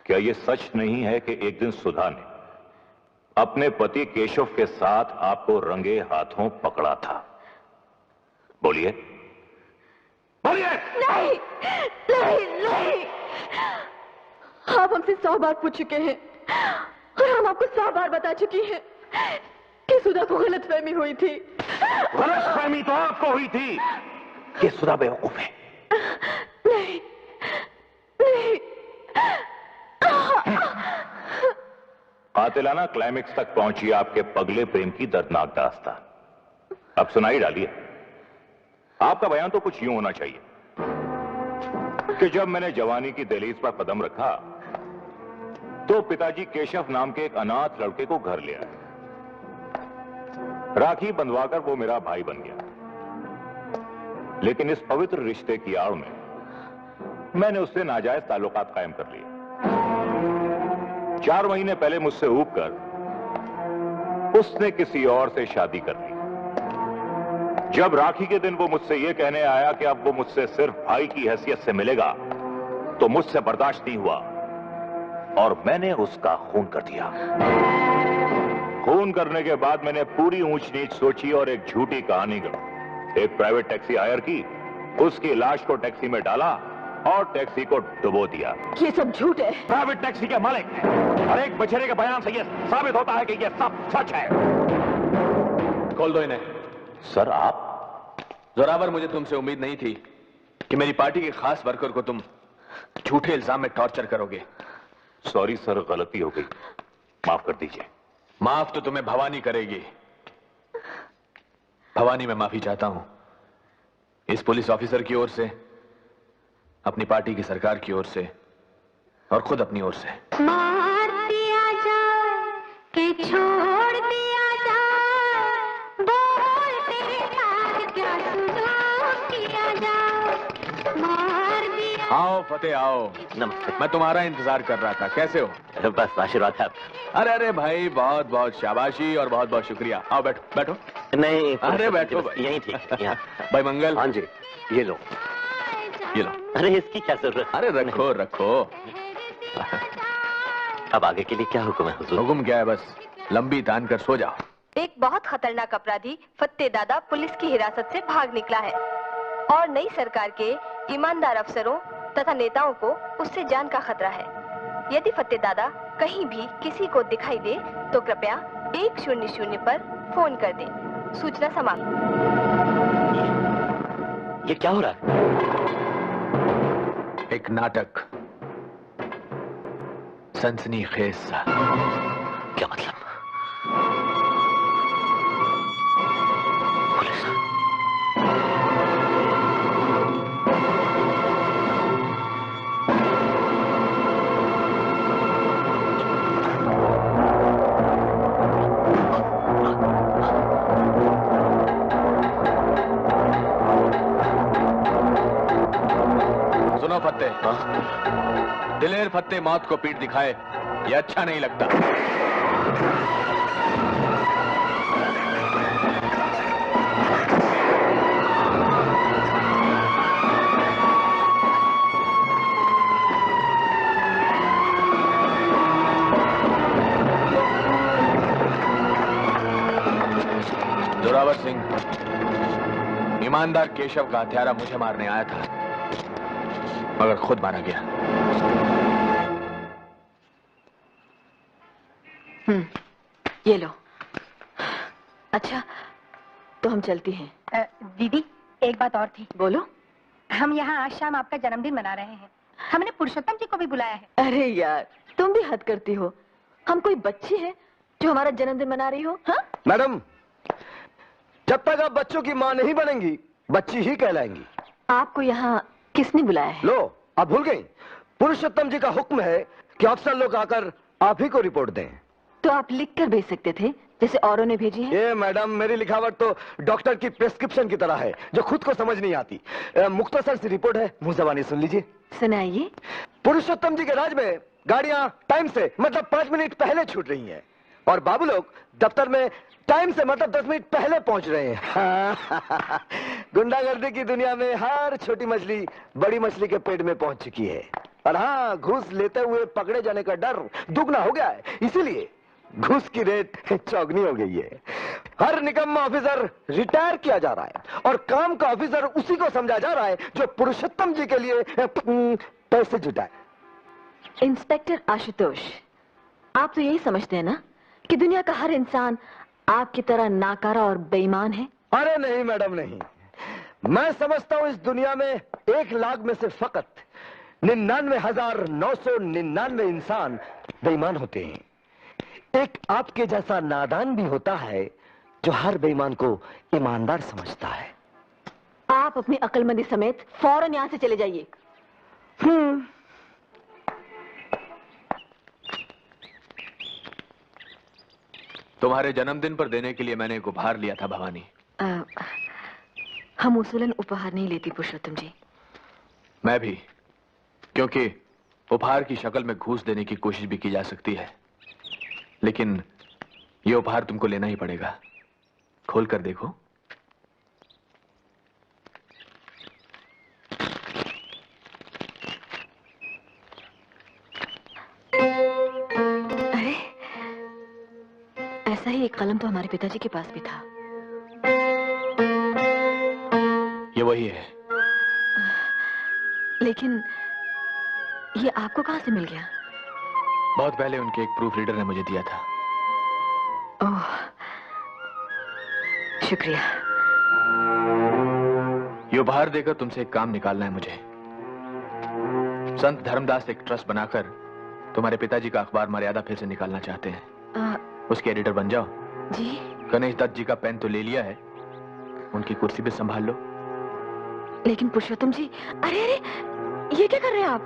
J: क्या ये सच नहीं है कि एक दिन सुधा ने अपने पति केशव के साथ आपको रंगे हाथों पकड़ा था? बोलिए बोलिए।
B: नहीं नहीं नहीं, आप हमसे 100 बार पूछ चुके हैं और हम आपको 100 बार बता चुकी हैं कि सुधा को गलतफहमी हुई थी।
J: गलतफहमी तो आपको हुई थी कि सुधा बेवकूफ है।
B: नहीं नहीं।
J: कातिलाना क्लाइमेक्स तक पहुंची आपके पगले प्रेम की दर्दनाक दास्तान। अब सुनाई डालिए। आपका बयान तो कुछ यूं होना चाहिए कि जब मैंने जवानी की दहलीज पर कदम रखा तो पिताजी केशव नाम के एक अनाथ लड़के को घर ले आए। राखी बंधवाकर वो मेरा भाई बन गया। लेकिन इस पवित्र रिश्ते की आड़ में मैंने उससे नाजायज ताल्लुकात कायम कर लिए। 4 महीने पहले मुझसे ऊब कर उसने किसी और से शादी कर ली। जब राखी के दिन वो मुझसे ये कहने आया कि अब वो मुझसे सिर्फ भाई की हैसियत से मिलेगा तो मुझसे बर्दाश्त नहीं हुआ और मैंने उसका खून कर दिया। खून करने के बाद मैंने पूरी ऊंच नीच सोची और एक झूठी कहानी गढ़ी। एक प्राइवेट टैक्सी हायर की, उसकी लाश को टैक्सी में डाला और टैक्सी को डुबो दिया।
B: ये सब झूठ है।
J: प्राइवेट टैक्सी के मालिक है और एक बछड़े के बयान से यह साबित होता है कि यह सब सच है।
K: खोल दो इन्हें।
J: सर आप?
K: जोरावर, मुझे तुमसे उम्मीद नहीं थी कि मेरी पार्टी के खास वर्कर को तुम झूठे इल्जाम में टॉर्चर करोगे।
J: सॉरी सर, गलती हो गई, माफ कर दीजिए।
K: माफ तो तुम्हें भवानी करेगी। भवानी, मैं माफी चाहता हूं इस पुलिस ऑफिसर की ओर से, अपनी पार्टी की सरकार की ओर से और खुद अपनी ओर से।
O: मार दिया जाए कि छोड़ दिया जाए, बोल तेरे साथ क्या सुलूक किया जाए। मार दिया।
K: आओ फतेह आओ।
I: नमस्ते।
K: मैं तुम्हारा इंतजार कर रहा था। कैसे हो?
I: बस आशीर्वाद है।
K: अरे भाई, बहुत बहुत शाबाशी और बहुत बहुत शुक्रिया। आओ बैठो बैठो।
I: नहीं,
K: अरे बैठो भाई।
I: यही ठीक यहाँ।
K: भाई मंगल।
I: हाँ जी, ये लो।
K: ये लो।
I: अरे इसकी क्या जरूरत?
K: अरे रखो रखो।
I: अब आगे के लिए क्या हुक्म है हुजूर?
K: हुक्म क्या है, बस लंबी तान कर सो जाओ।
B: एक बहुत खतरनाक अपराधी फतेह दादा पुलिस की हिरासत से भाग निकला है और नई सरकार के ईमानदार अफसरों तथा नेताओं को उससे जान का खतरा है। यदि फतेह दादा कहीं भी किसी को दिखाई दे तो कृपया 100 पर फोन कर दें। सूचना समाप्त।
I: ये क्या हो रहा है?
K: एक नाटक, सनसनीखेज सा।
I: क्या मतलब? पुलिस?
K: सुनो फतेह, दिलेर फतेह मौत को पीठ दिखाए ये अच्छा नहीं लगता। जोरावर सिंह, ईमानदार केशव का हत्यारा मुझे मारने आया था मगर खुद मारा गया।
B: ये लो। अच्छा, तो हम चलती हैं।
F: दीदी, एक बात और थी।
B: बोलो।
F: हम यहाँ आज शाम आपका जन्मदिन मना रहे हैं। हमने पुरुषोत्तम जी को भी बुलाया है।
B: अरे यार, तुम भी हद करती हो। हम कोई बच्ची हैं जो हमारा जन्मदिन मना रही हो? हाँ?
H: मैडम, जब तक आप बच्चों की मां नहीं बनेंगी, बच्ची ही कहलाएंगी।
B: आपको यहाँ किसने बुलाया है?
H: लो, आप भूल गई? पुरुषोत्तम जी का हुक्म है कि अफसर लोग आकर आप ही को रिपोर्ट दें।
B: तो आप लिख कर भेज सकते थे, जैसे औरों ने भेजी है।
H: ये मैडम, मेरी लिखावट तो डॉक्टर की प्रेस्क्रिप्शन की तरह है, जो खुद को समझ नहीं आती। मुख्तसर सी रिपोर्ट है, मुंह ज़बानी सुन लीजिए।
B: सुनाइए।
H: पुरुषोत्तम जी के राज में गाड़ियां टाइम से मतलब 5 मिनट पहले छूट रही हैं, और बाबू लोग दफ्तर में टाइम से मतलब 10 मिनट पहले पहुंच रहे हैं। गुंडागर्दी की दुनिया में हर छोटी मछली बड़ी मछली के पेट में पहुंच चुकी है। और हाँ, घूस लेते हुए पकड़े जाने का डर दुगना हो गया है, इसीलिए घूस की रेट चौगनी हो गई है। हर निकम्मा ऑफिसर रिटायर किया जा रहा है, और काम का ऑफिसर उसी को समझा जा रहा है जो पुरुषोत्तम जी के लिए पैसे जुटाए।
B: इंस्पेक्टर आशुतोष, आप तो यही समझते हैं ना कि दुनिया का हर इंसान आपकी तरह नाकारा और बेईमान है?
H: अरे नहीं मैडम, नहीं। मैं समझता हूं इस दुनिया में 1 लाख में से फकत 99,999 इंसान बेईमान होते हैं। एक आपके जैसा नादान भी होता है जो हर बेईमान को ईमानदार समझता है।
B: आप अपनी अक्लमंदी समेत फौरन यहाँ से चले जाइए।
K: तुम्हारे जन्मदिन पर देने के लिए मैंने एक उपहार लिया था भवानी।
B: हम उसूलन उपहार नहीं लेती पुरुषोत्तम जी।
K: मैं भी, क्योंकि उपहार की शक्ल में घूस देने की कोशिश भी की जा सकती है, लेकिन यह उपहार तुमको लेना ही पड़ेगा। खोल कर देखो।
B: अरे, ऐसा ही एक कलम तो हमारे पिताजी के पास भी था।
K: ये वही है।
B: लेकिन ये आपको कहां से मिल गया?
K: बहुत पहले उनके एक प्रूफ रीडर ने मुझे दिया था।
B: ओह, शुक्रिया।
K: ये उपहार देकर तुमसे एक काम निकालना है मुझे। संत धर्मदास एक ट्रस्ट बनाकर तुम्हारे पिताजी का अखबार मर्यादा फिर से निकालना चाहते हैं। उसके एडिटर बन जाओ।
B: जी?
K: गणेश दत्त जी का पेन तो ले लिया है, उनकी कुर्सी भी संभाल लो।
B: लेकिन पुरुषोत्तम जी, अरे अरे, ये क्या कर रहे हैं आप?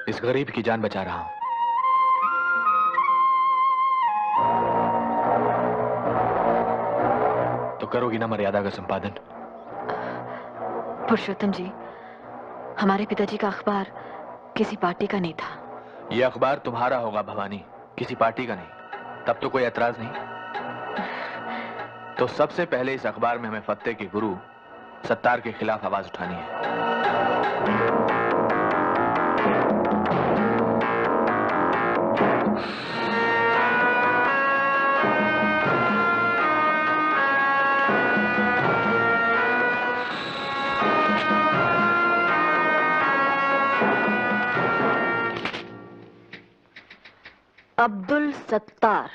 K: इस गरीब की जान बचा रहा हूं। तो करोगी ना मर्यादा का संपादन?
B: पुरुषोत्तम जी, हमारे पिताजी का अखबार किसी पार्टी का नहीं था।
K: यह अखबार तुम्हारा होगा भवानी, किसी पार्टी का नहीं। तब तो कोई ऐतराज नहीं। तो सबसे पहले इस अखबार में हमें फत्ते के गुरु सत्तार के खिलाफ आवाज उठानी है।
B: अब्दुल सत्तार,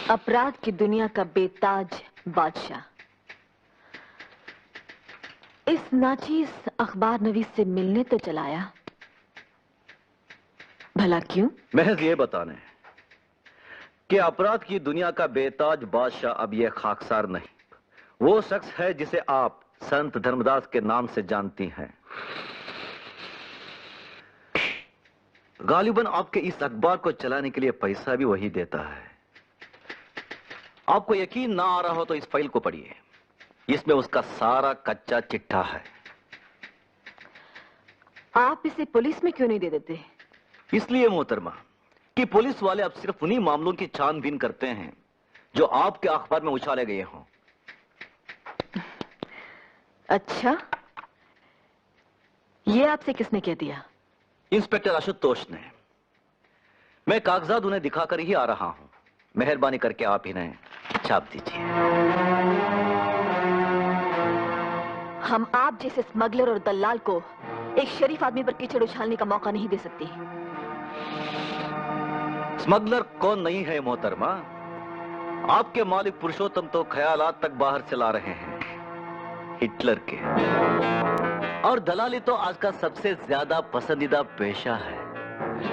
B: अपराध की दुनिया का बेताज बादशाह, इस नाचीज अखबार नवीस से मिलने तो चलाया, भला क्यों?
D: महज ये बताने कि अपराध की दुनिया का बेताज बादशाह अब यह खाकसार नहीं, वो शख्स है जिसे आप संत धर्मदास के नाम से जानती हैं। गालिबन आपके इस अखबार को चलाने के लिए पैसा भी वही देता है। आपको यकीन ना आ रहा हो तो इस फाइल को पढ़िए, इसमें उसका सारा कच्चा चिट्ठा है।
B: आप इसे पुलिस में क्यों नहीं दे देते?
D: इसलिए मोहतरमा कि पुलिस वाले अब सिर्फ उन्हीं मामलों की छानबीन करते हैं जो आपके अखबार में उछाले गए हों।
B: अच्छा, ये आपसे किसने कह दिया?
D: इंस्पेक्टर आशुतोष ने। मैं कागजात उन्हें दिखाकर ही आ रहा हूं। मेहरबानी करके आप इन्हें छाप दीजिए।
B: हम आप जैसे स्मगलर और दलाल को एक शरीफ आदमी पर कीचड़ उछालने का मौका नहीं दे सकते।
D: स्मगलर कौन नहीं है मोहतरमा? आपके मालिक पुरुषोत्तम तो ख्यालात तक बाहर चला रहे हैं, हिटलर के। और दलाली तो आज का सबसे ज्यादा पसंदीदा पेशा है।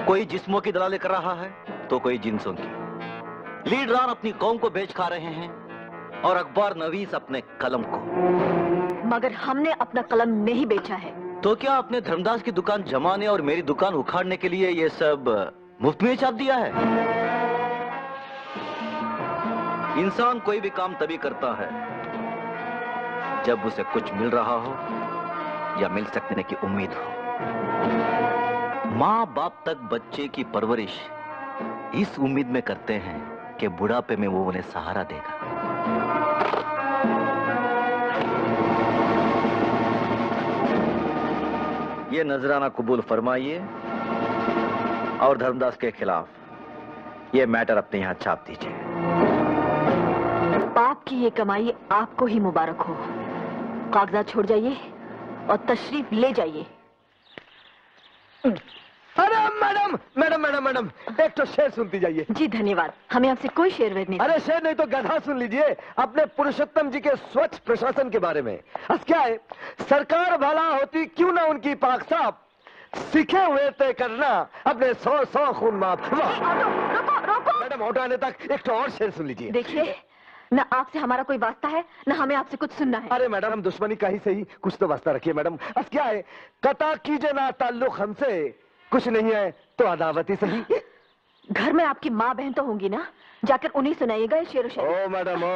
D: कोई जिस्मों की दलाली कर रहा है तो कोई जिन्सों की। लीडरान अपनी कौम को बेच खा रहे हैं और अखबार नवीस अपने कलम को।
B: मगर हमने अपना कलम नहीं बेचा है।
D: तो क्या आपने धर्मदास की दुकान जमाने और मेरी दुकान उखाड़ने के लिए ये सब मुफ्त में छाप दिया है? इंसान कोई भी काम तभी करता है जब उसे कुछ मिल रहा हो या मिल सकने की उम्मीद हो। माँ बाप तक बच्चे की परवरिश इस उम्मीद में करते हैं कि बुढ़ापे में वो उन्हें सहारा देगा। ये नजराना कबूल फरमाइए और धर्मदास के खिलाफ ये मैटर अपने यहां छाप दीजिए।
B: बाप की ये कमाई आपको ही मुबारक हो। कागजात छोड़ जाइए और तशरीफ ले जाइए।
H: अरे मैडम मैडम मैडम मैडम, एक तो शेर सुनती जाइए।
B: जी धन्यवाद, हमें आपसे कोई शेर वेद नहीं।
H: अरे शेर नहीं तो गधा सुन लीजिए, अपने पुरुषोत्तम जी के स्वच्छ प्रशासन के बारे में। अब क्या है, सरकार भला होती क्यों ना उनकी पाक साफ, सीखे हुए तय करना अपने 100 खून माफ। मैडम ऑटो आने तक एक तो और शेर सुन लीजिए।
B: देखिए, न आपसे हमारा कोई वास्ता है, न हमें आपसे कुछ सुनना है।
H: अरे मैडम, दुश्मनी का ही सही कुछ तो वास्ता रखिए मैडम। अब क्या है, कता कीजिए ना ताल्लुक हमसे, कुछ नहीं है तो अदावत ही सही।
B: घर में आपकी माँ बहन तो होंगी ना, जाकर उन्हें सुनाइएगा ये शेर व शायरी।
H: ओ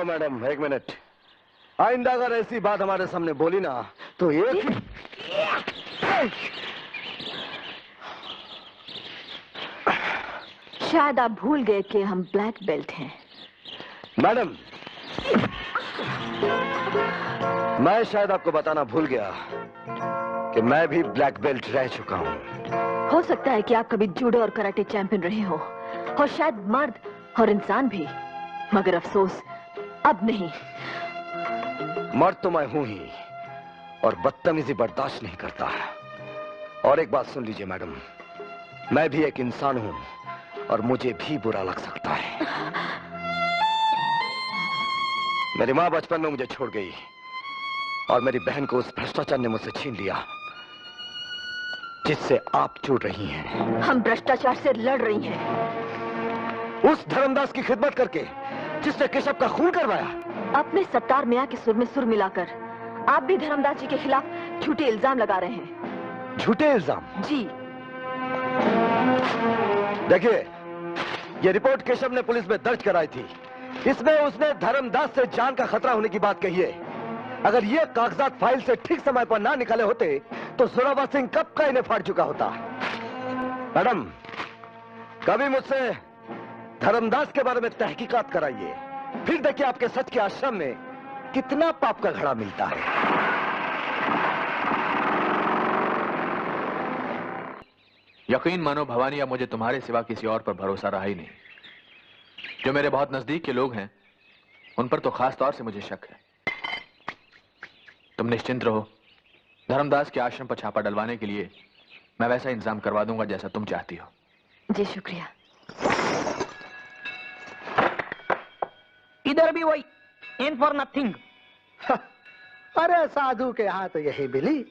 H: मैडम एक मिनट, आइंदा अगर ऐसी बात हमारे सामने बोली ना तो एक
B: शायद आप भूल गए कि हम ब्लैक बेल्ट हैं।
H: मैडम, मैं शायद आपको बताना भूल गया कि मैं भी ब्लैक बेल्ट रह चुका हूँ।
B: हो सकता है कि आप कभी जूडो और कराटे चैंपियन रहे हो, और शायद मर्द और इंसान भी, मगर अफसोस अब नहीं।
H: मर्द तो मैं हूं ही, और बदतमीजी बर्दाश्त नहीं करता। और एक बात सुन लीजिए मैडम, मैं भी एक इंसान हूं और मुझे भी बुरा लग सकता है। मेरी माँ बचपन में मुझे छोड़ गई और मेरी बहन को उस भ्रष्टाचार ने मुझसे छीन लिया जिससे आप जुड़ रही हैं।
B: हम भ्रष्टाचार से लड़ रही हैं।
H: उस धर्मदास की खिदमत करके जिसने केशव का खून करवाया।
B: अपने सत्तार मियाँ के सुर में सुर मिलाकर आप भी धर्मदास जी के खिलाफ झूठे इल्जाम लगा रहे हैं।
H: झूठे इल्जाम?
B: जी।
H: देखिए, ये रिपोर्ट केशव ने पुलिस में दर्ज कराई थी। इसमें उसने धर्मदास से जान का खतरा होने की बात कही है। अगर ये कागजात फाइल से ठीक समय पर ना निकाले होते तो जोरावर सिंह कब का इन्हें फाड़ चुका होता। मैडम, कभी मुझसे धर्मदास के बारे में तहकीकात कराइए, फिर देखिए आपके सच के आश्रम में कितना पाप का घड़ा मिलता है।
K: यकीन मानो भवानी, अब मुझे तुम्हारे सिवा किसी और पर भरोसा रहा ही नहीं। जो मेरे बहुत नजदीक के लोग हैं उन पर तो खास तौर से मुझे शक है। तुम निश्चिंत रहो, धर्मदास के आश्रम पर छापा डलवाने के लिए मैं वैसा इंतजाम करवा दूंगा जैसा तुम चाहती हो।
B: जी शुक्रिया।
N: इधर भी वही, इन फॉर नथिंग।
E: अरे साधु के यहाँ तो यही मिली,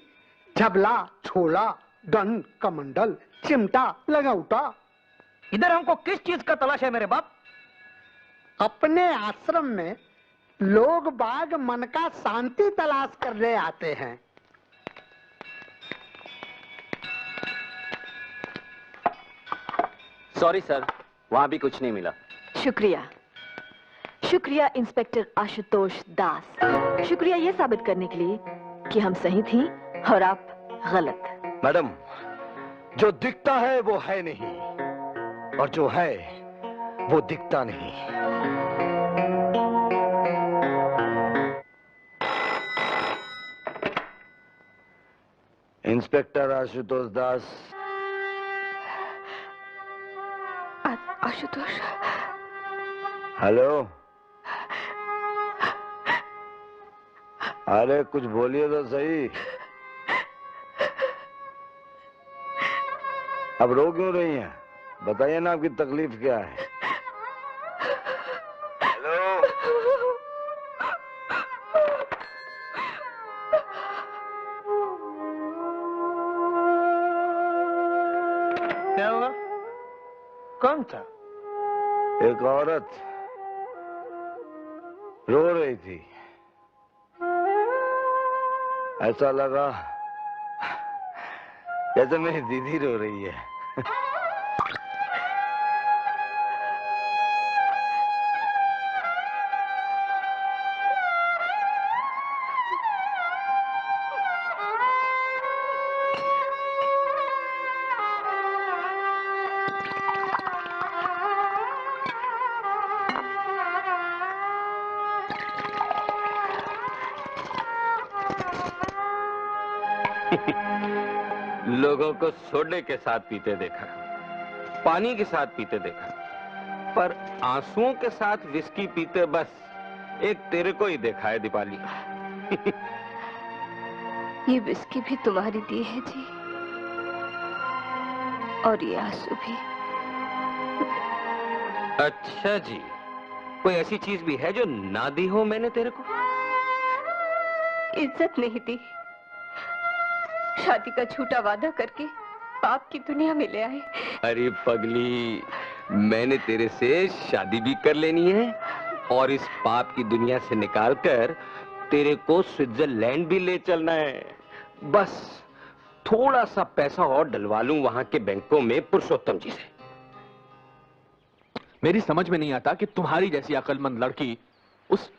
E: झबला, छोला, डन, कमंडल, चिमटा, लगौटा।
N: इधर हमको किस चीज का तलाश है मेरे बाप?
E: अपने आश्रम में लोग बाग मन का शांति तलाश करने आते हैं।
L: सॉरी सर, वहां भी कुछ नहीं मिला।
B: शुक्रिया। शुक्रिया इंस्पेक्टर आशुतोष दास। शुक्रिया ये साबित करने के लिए कि हम सही थी और आप गलत।
H: मैडम, जो दिखता है वो है नहीं, और जो है वो दिखता नहीं। इंस्पेक्टर आशुतोष दास।
B: आशुतोष।
H: हेलो। अरे कुछ बोलिए तो सही। अब रो क्यों रही हैं? बताइए ना, आपकी तकलीफ क्या है? हेलो। क्या हुआ? कौन था? एक औरत रो रही थी। ऐसा लगा जैसे मेरी दीदी रो रही है।
L: लोगों को सोडे के साथ पीते देखा, पानी के साथ पीते देखा, पर आंसुओं के साथ विस्की पीते बस एक तेरे को ही देखा है दीपाली।
P: ये विस्की भी तुम्हारी दी है जी, और ये आंसू भी।
L: अच्छा जी, कोई ऐसी चीज भी है जो ना दी हो मैंने तेरे को?
P: इज्जत नहीं दी, शादी का झूठा वादा करके पाप की दुनिया में ले आए।
L: अरे पगली, मैंने तेरे से शादी भी कर लेनी है और इस पाप की दुनिया से निकालकर तेरे को स्विट्जरलैंड भी ले चलना है। बस थोड़ा सा पैसा और डलवा लूं वहां के बैंकों में पुरुषोत्तम जी से।
K: मेरी समझ में नहीं आता कि तुम्हारी जैसी अक्लमंद लड़की उस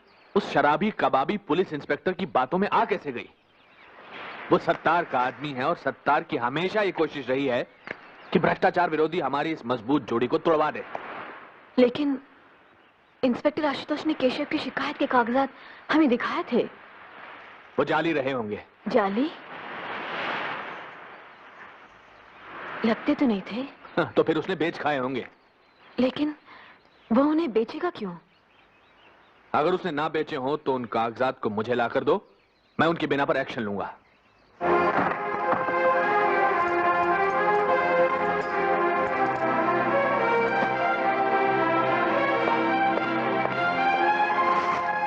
K: शराबी कबाबी पुलिस इंस्पेक्टर की बातों में आ कैसे गई। वो सत्तार का आदमी है और सत्तार की हमेशा ये कोशिश रही है कि भ्रष्टाचार विरोधी हमारी इस मजबूत जोड़ी को तोड़वा दे।
B: लेकिन इंस्पेक्टर आशुतोष ने केशव की शिकायत के कागजात हमें दिखाए थे।
K: वो जाली रहे होंगे।
B: जाली? लगते तो नहीं थे।
K: तो फिर उसने बेच खाए होंगे।
B: लेकिन वो उन्हें बेचेगा क्यों?
K: अगर उसने ना बेचे हो तो उन कागजात को मुझे ला कर दो, मैं उनके बिना पर एक्शन लूंगा।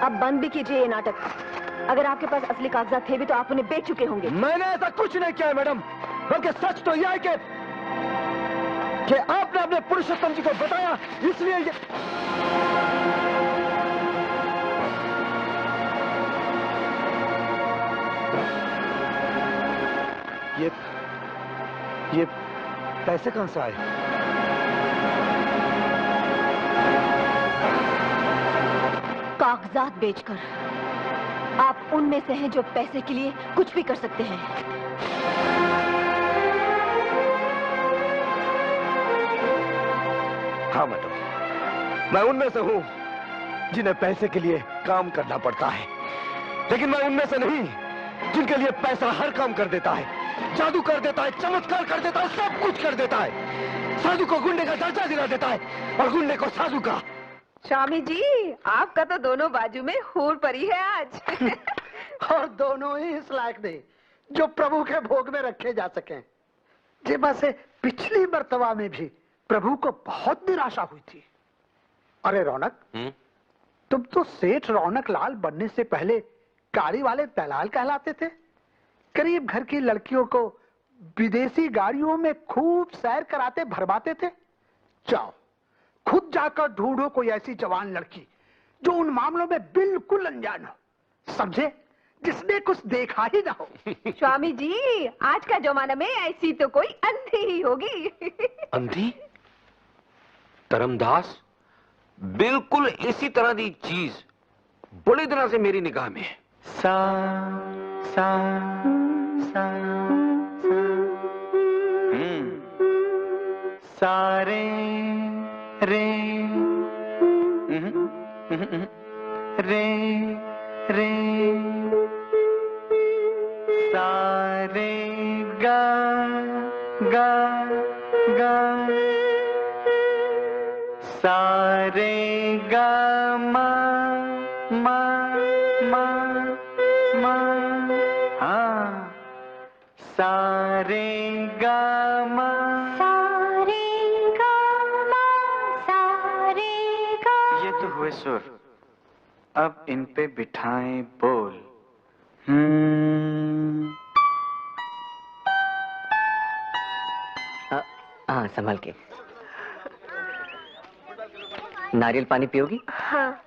B: अब बंद भी कीजिए ये नाटक। अगर आपके पास असली कागजात थे भी तो आप उन्हें बेच चुके होंगे।
H: मैंने ऐसा कुछ नहीं किया है मैडम, बल्कि सच तो यह है कि आपने अपने पुरुषोत्तम जी को बताया, इसलिए ये पैसे कहां से आए?
B: कागजात बेचकर आप उनमें से हैं जो पैसे के लिए कुछ भी कर सकते हैं।
H: हाँ मैडम, मैं उनमें से हूं जिन्हें पैसे के लिए काम करना पड़ता है, लेकिन मैं उनमें से नहीं जिनके लिए पैसा हर काम कर देता है, जादू कर देता है, चमत्कार कर देता है, सब कुछ कर देता है। साधु को गुंडे का दर्जा दिला देता है और गुंडे को साधु का।
P: स्वामी जी, आपका तो दोनों बाजू में हूर पड़ी है आज।
E: और दोनों ही इस लायक नहीं जो प्रभु के भोग में रखे जा सकें। जेबा से पिछली मर्तबा में भी प्रभु को बहुत निराशा हुई थी। अरे रौनक, तुम तो सेठ रौनक लाल बनने से पहले गाड़ी वाले दलाल कहलाते थे। करीब घर की लड़कियों को विदेशी गाड़ियों में खूब सैर कराते भरमाते थे। जाओ खुद जाकर ढूंढो कोई ऐसी जवान लड़की जो उन मामलों में बिल्कुल अनजान हो, समझे, जिसने कुछ देखा ही ना हो।
P: स्वामी जी, आज का जमाना में ऐसी तो कोई अंधी ही होगी।
L: अंधी? धर्मदास, बिल्कुल इसी तरह की चीज बड़ी तरह से मेरी निगाह में है।
Q: सा सा सा सारे रे रे रे सारे गा गा गा सारे गा मा मा मा मा हाँ सारे गा मा हुए सुर, अब इन पे बिठाएं बोल।
I: हाँ संभल के। नारियल पानी पियोगी?
O: हाँ।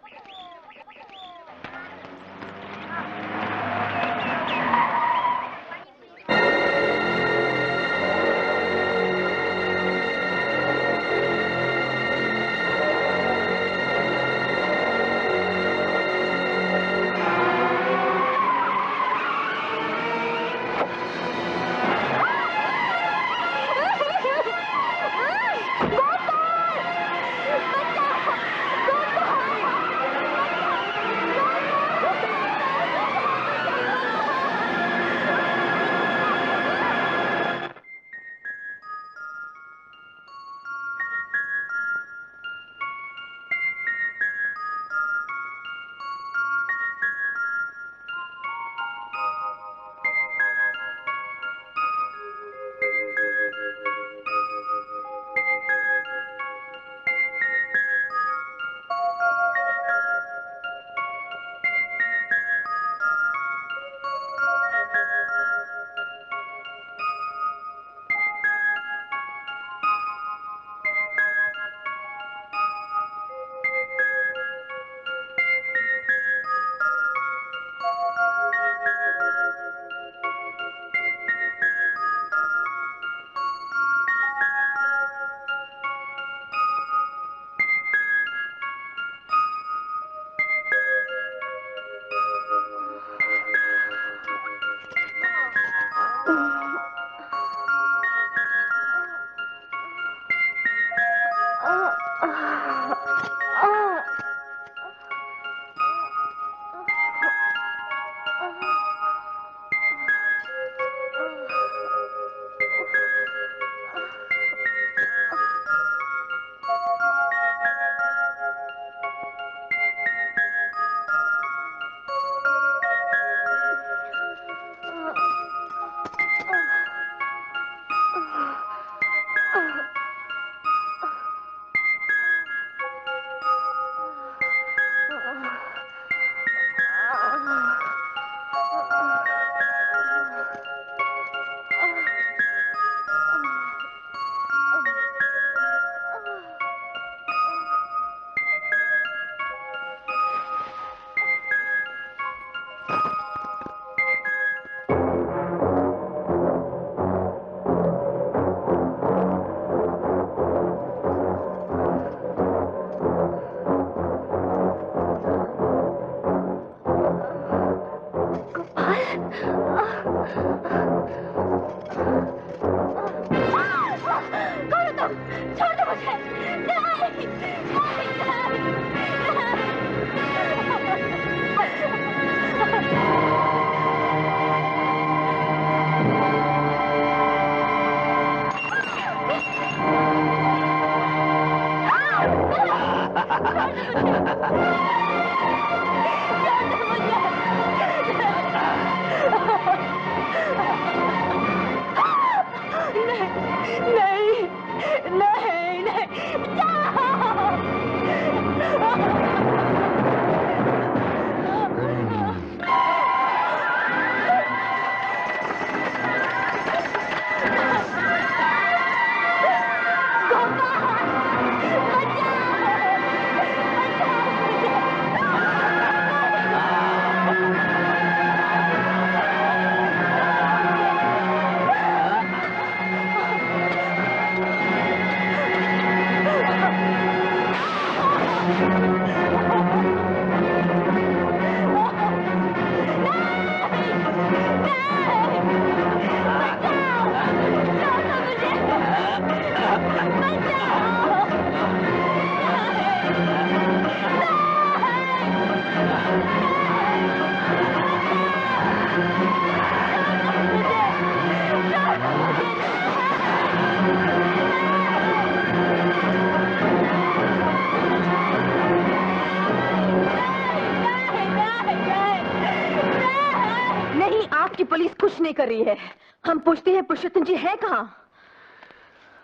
B: पुलिस कुछ नहीं कर रही है। हम पूछते हैं पुरुषोत्तम जी है कहाँ?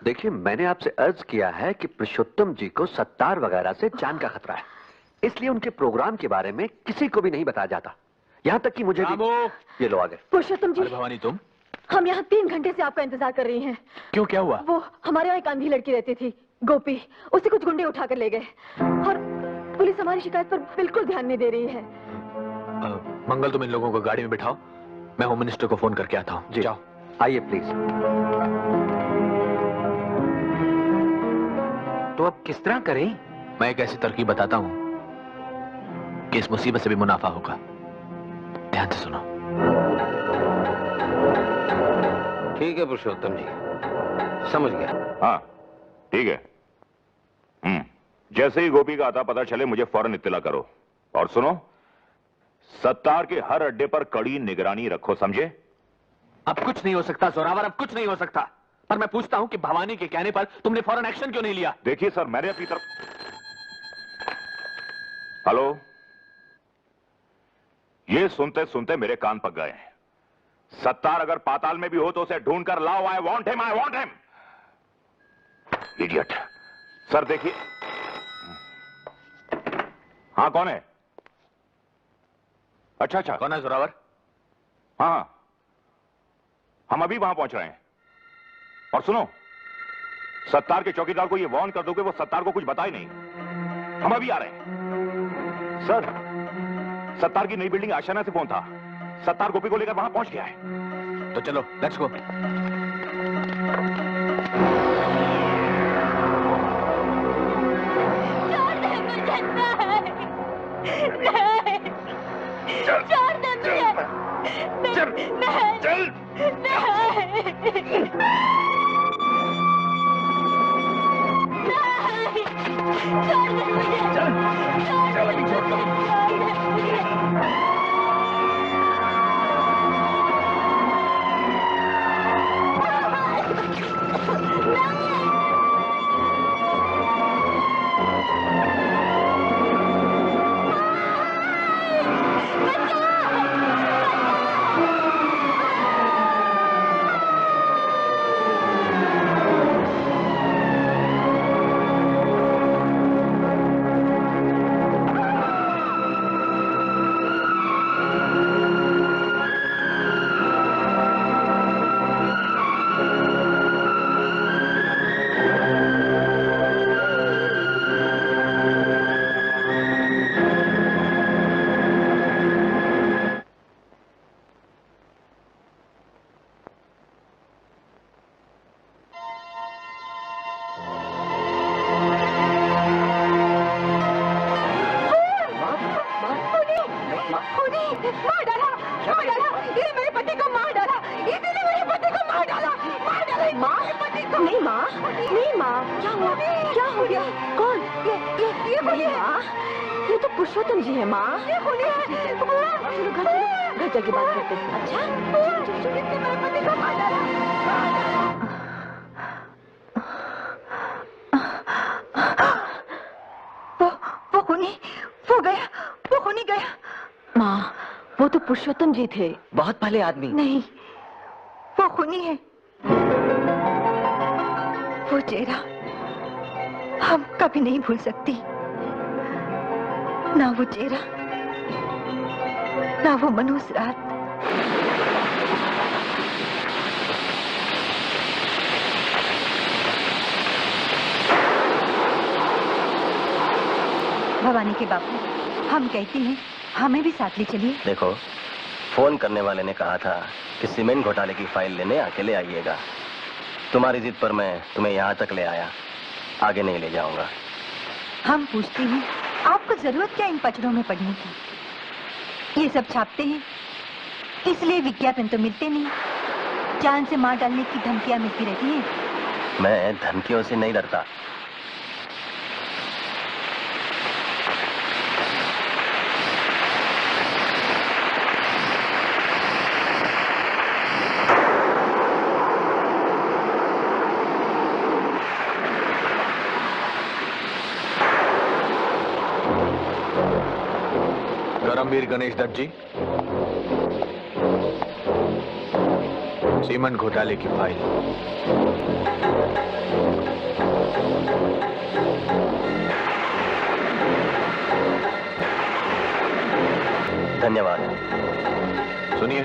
R: देखिए, मैंने आपसे अर्ज किया है कि पुरुषोत्तम जी को सत्तार वगैरह से जान का खतरा है, इसलिए उनके प्रोग्राम के बारे में किसी को भी नहीं बताया जाता, यहाँ तक कि मुझे भी। ये लो आ गए।
B: पुरुषोत्तम जी।
K: भवानी तुम
B: हम यहाँ 3 घंटे से आपका इंतजार कर रही हैं।
K: क्यों, क्या हुआ?
B: वो हमारे यहाँ एक अंधी लड़की रहती थी, गोपी। उसे कुछ गुंडे उठा कर ले गए और पुलिस हमारी शिकायत पर बिल्कुल ध्यान नहीं दे रही है।
K: मंगल, तुम इन लोगों को गाड़ी में बिठाओ, मैं होम मिनिस्टर को फोन करके आता हूँ।
R: जी
K: जाओ।
R: आइए प्लीज।
K: तो अब किस तरह करें? मैं एक ऐसी तरकीब बताता हूँ कि इस मुसीबत से भी मुनाफा होगा। ध्यान से सुनो।
L: ठीक है पुरुषोत्तम जी, समझ गया।
J: हाँ ठीक है। जैसे ही गोपी का आता पता चले मुझे फौरन इत्तला करो। और सुनो, सत्तार के हर अड्डे पर कड़ी निगरानी रखो, समझे?
K: अब कुछ नहीं हो सकता जोरावर, अब कुछ नहीं हो सकता। पर मैं पूछता हूँ कि भवानी के कहने पर तुमने फौरन एक्शन क्यों नहीं लिया?
J: देखिए सर, मैंने अपनी तरफ। हेलो, ये सुनते सुनते मेरे कान पक गए हैं। सत्तार अगर पाताल में भी हो तो उसे ढूंढ कर लाओ। I want him, I want him. Idiot. Sir देखिए। हाँ कौन है? अच्छा अच्छा,
K: कौन है जोरावर?
J: हाँ हम अभी वहां पहुंच रहे हैं। और सुनो, सत्तार के चौकीदार को ये वार्न कर दो कि वो सत्तार को कुछ बताए नहीं। हम अभी आ रहे हैं। सर, सत्तार की नई बिल्डिंग आशाना से फोन था। सत्तार गोपी को लेकर वहां पहुंच गया है।
K: तो चलो, लेट्स गो।
B: ये तो पुरुषोत्तम जी है माँ। चलो घर चल के बात करते हैं।
F: वो खूनी गया।
B: माँ, वो तो पुरुषोत्तम जी थे,
I: बहुत भले आदमी।
F: नहीं, वो खूनी है। वो चेहरा हम कभी नहीं भूल सकती। ना वो चेहरा, ना वो मनहूस रात। भवानी के बापू, हम कहते हैं हमें भी साथ ले चलिए।
G: देखो, फोन करने वाले ने कहा था कि सीमेंट घोटाले की फाइल लेने अकेले आइएगा। तुम्हारी जिद पर मैं तुम्हें यहाँ तक ले आया, आगे नहीं ले जाऊंगा।
F: हम पूछते हैं आपको जरूरत क्या इन पचड़ों में पड़ने की? ये सब छापते हैं, इसलिए विज्ञापन तो मिलते नहीं, जान से मार डालने की धमकियां मिलती रहती हैं।
G: मैं धमकियों से नहीं डरता।
K: करमवीर गणेश दत्त जी, सीमेंट घोटाले की फाइल।
G: धन्यवाद।
K: सुनिए,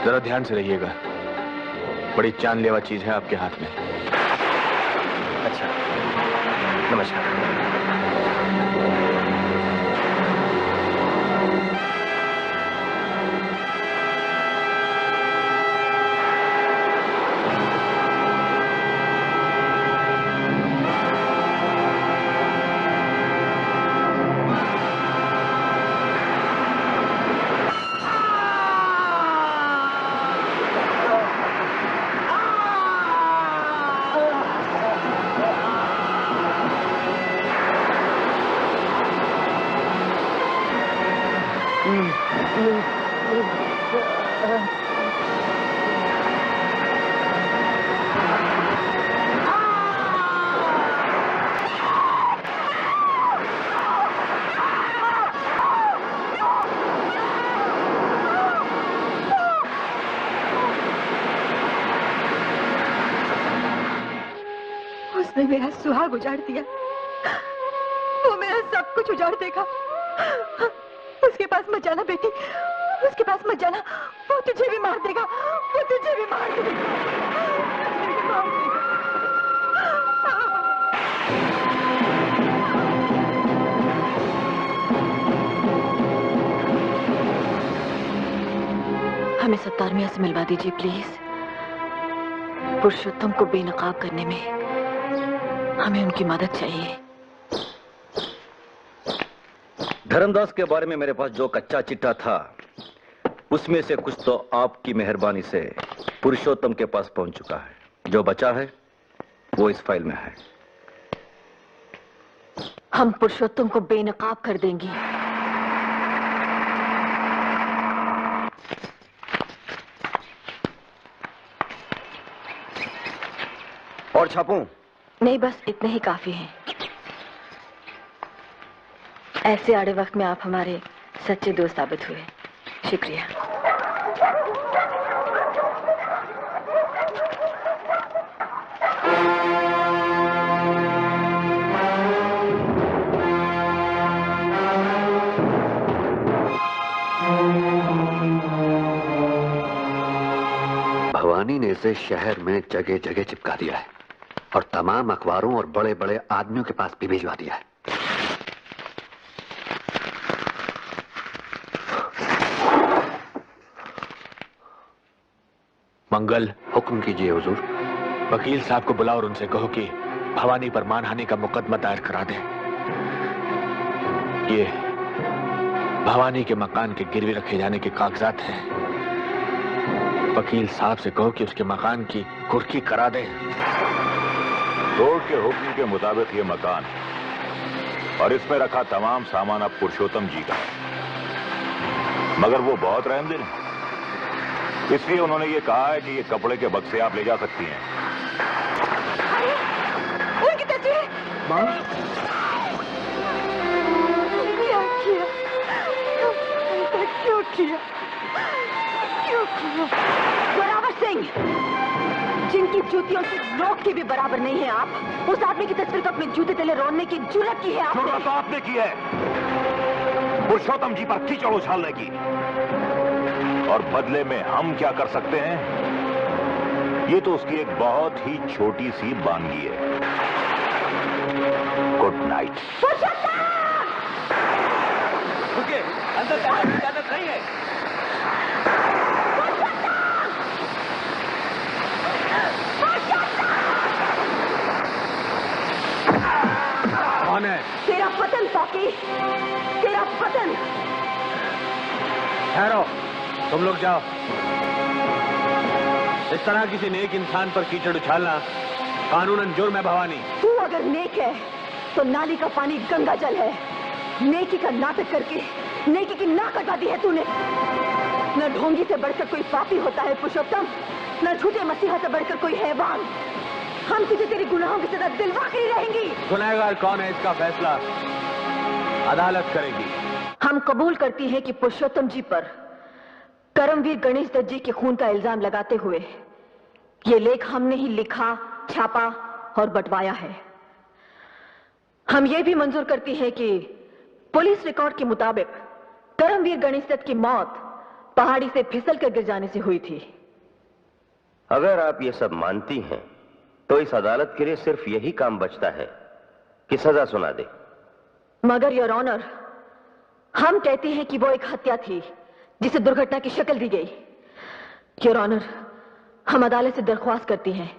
K: जरा ध्यान से रहिएगा। बड़ी जानलेवा चीज है आपके हाथ में।
G: अच्छा, नमस्कार।
F: उसने मेरा सुहाग उजाड़ दिया, वो मेरा सब कुछ उजाड़ देगा। उसके पास मत जाना बेटी, उसके पास मत जाना, वो तुझे भी मार देगा, वो तुझे भी मार देगा, तुझे भी मार देगा।
B: हमें सत्तार मियां से मिलवा दीजिए प्लीज। पुरुषोत्तम को बेनकाब करने में हमें उनकी मदद चाहिए।
D: धर्मदास के बारे में मेरे पास जो कच्चा चिट्ठा था उसमें से कुछ तो आपकी मेहरबानी से पुरुषोत्तम के पास पहुंच चुका है। जो बचा है वो इस फाइल में है।
B: हम पुरुषोत्तम को बेनकाब कर देंगे।
H: और छापूं?
B: नहीं, बस इतने ही काफी हैं। ऐसे आड़े वक्त में आप हमारे सच्चे दोस्त साबित हुए। शुक्रिया।
R: भवानी ने इसे शहर में जगह जगह चिपका दिया है और तमाम अखबारों और बड़े बड़े आदमियों के पास भी भिजवा दिया है।
K: मंगल,
R: हुक्म कीजिए हुजूर।
K: वकील साहब को बुलाओ और उनसे कहो कि भवानी पर मानहानि का मुकदमा दायर करा दें। ये भवानी के मकान के गिरवी रखे जाने के कागजात हैं। वकील साहब से कहो कि उसके मकान की कुर्की करा दें।
J: कोर्ट के हुक्म के मुताबिक ये मकान और इसमें रखा तमाम सामान अब पुरुषोत्तम जी का है, मगर वो बहुत रहमदिल हैं, इसलिए उन्होंने ये कहा है कि ये कपड़े के बक्से आप ले जा सकती हैं।
F: उनकी तस्वीर।
E: माँ,
F: क्या किया? क्यों किया? क्यों किया?
B: जोरावर सिंह, जिनकी जूतियों से लोग की भी बराबर नहीं है आप, उस आदमी की तस्वीर को अपने जूते तले रोने की जुर्रत की है आपने।
J: जुर्रत तो आपने की है पुरुषोत्तम जी पर कीचड़ उछालने की, और बदले में हम क्या कर सकते हैं ये तो उसकी एक बहुत ही छोटी सी बानगी है। Good night.
G: रुकिए, अंदर जाने की इजाजत नहीं है।
K: कौन है?
B: तेरा पतन साकी, तेरा पतन।
K: ठहरो, तुम लोग जाओ। इस तरह किसी नेक इंसान पर कीचड़ उछालना कानूनन जुर्म है भवानी।
B: तू अगर नेक है तो नाली का पानी गंगा जल है। नेकी का नाटक करके नेकी की नाक कटा दी है तूने। न ढोंगी से बढ़कर कोई पापी होता है पुरुषोत्तम, न झूठे मसीहा से बढ़कर कोई हैवान। हम तुझे तेरे गुनाहों की सजा दिलवा के ही रहेंगी।
K: गुनहगार कौन है इसका फैसला अदालत करेगी।
B: हम कबूल करती हैं कि पुरुषोत्तम जी पर करमवीर गणेश दत्त जी के खून का इल्जाम लगाते हुए ये लेख हमने ही लिखा, छापा और बंटवाया है। हम ये भी मंजूर करती हैं कि पुलिस रिकॉर्ड के मुताबिक करमवीर गणेश दत्त की मौत पहाड़ी से फिसल कर गिर जाने से हुई थी।
S: अगर आप ये सब मानती हैं तो इस अदालत के लिए सिर्फ यही काम बचता है कि सजा सुना दे।
B: मगर योर ऑनर, हम कहते हैं कि वो एक हत्या थी जिसे दुर्घटना की शक्ल दी गई। योर ऑनर, हम अदालत से दरख्वास्त करती हैं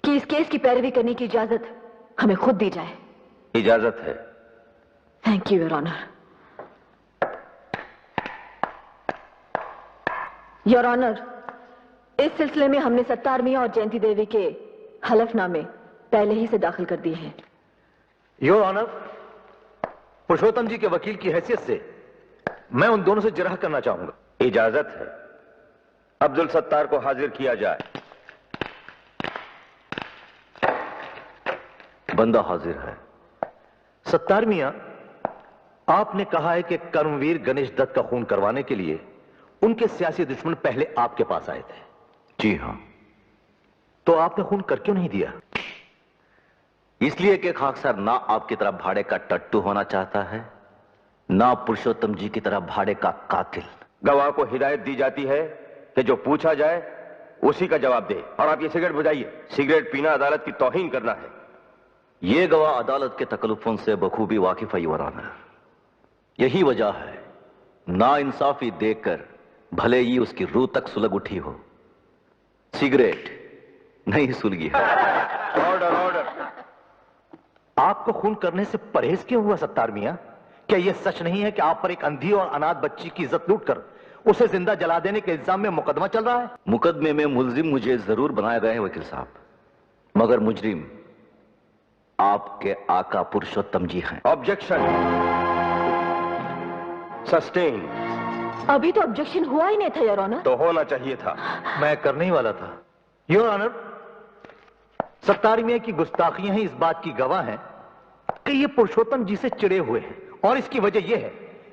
B: कि इस केस की पैरवी करने की इजाजत हमें खुद दी जाए।
S: इजाजत है।
B: Thank you your honour. Your honour, इस सिलसिले में हमने सत्तार मियां और जयंती देवी के हलफनामे पहले ही से दाखिल कर दिए हैं।
T: योर ऑनर, पुरुषोत्तम जी के वकील की हैसियत से मैं उन दोनों से जिरह करना चाहूंगा।
S: इजाजत है। अब्दुल सत्तार को हाजिर किया जाए।
T: बंदा हाजिर है। सत्तार मियां, आपने कहा है कि कर्मवीर गणेश दत्त का खून करवाने के लिए उनके सियासी दुश्मन पहले आपके पास आए थे।
R: जी हां।
T: तो आपने खून कर क्यों नहीं दिया?
D: इसलिए कि खाकसर ना आपकी तरह भाड़े का टट्टू होना चाहता है, ना पुरुषोत्तम जी की तरह भाड़े का कातिल।
S: गवाह को हिदायत दी जाती है कि जो पूछा जाए उसी का जवाब दे। और आप ये सिगरेट बुझाइए। सिगरेट पीना अदालत की तौहीन करना है।
D: ये गवाह अदालत के तकल्लुफों से बखूबी वाकिफ है योर ऑनर। यही वजह है ना इंसाफी देखकर भले ही उसकी रूह तक सुलग उठी हो, सिगरेट नहीं सुलगी है।
S: Order order.
T: आपको खून करने से परहेज क्यों हुआ सत्तार मियां? क्या यह सच नहीं है कि आप पर एक अंधी और अनाथ बच्ची की इज्जत लूटकर उसे जिंदा जला देने के इल्जाम में मुकदमा चल रहा है?
D: मुकदमे में मुलजिम मुझे जरूर बनाए गए हैं वकील साहब, मगर मुजरिम आपके आका पुरुषोत्तम जी हैं।
S: Objection sustain.
B: अभी तो ऑब्जेक्शन हुआ ही नहीं था योर ऑनर।
S: तो होना चाहिए था।
T: मैं करने ही वाला था योर ऑनर। सत्तार मियां की गुस्ताखियां ही इस बात की गवाह हैं कि ये पुरुषोत्तम जी से चिड़े हुए हैं, और इसकी वजह यह है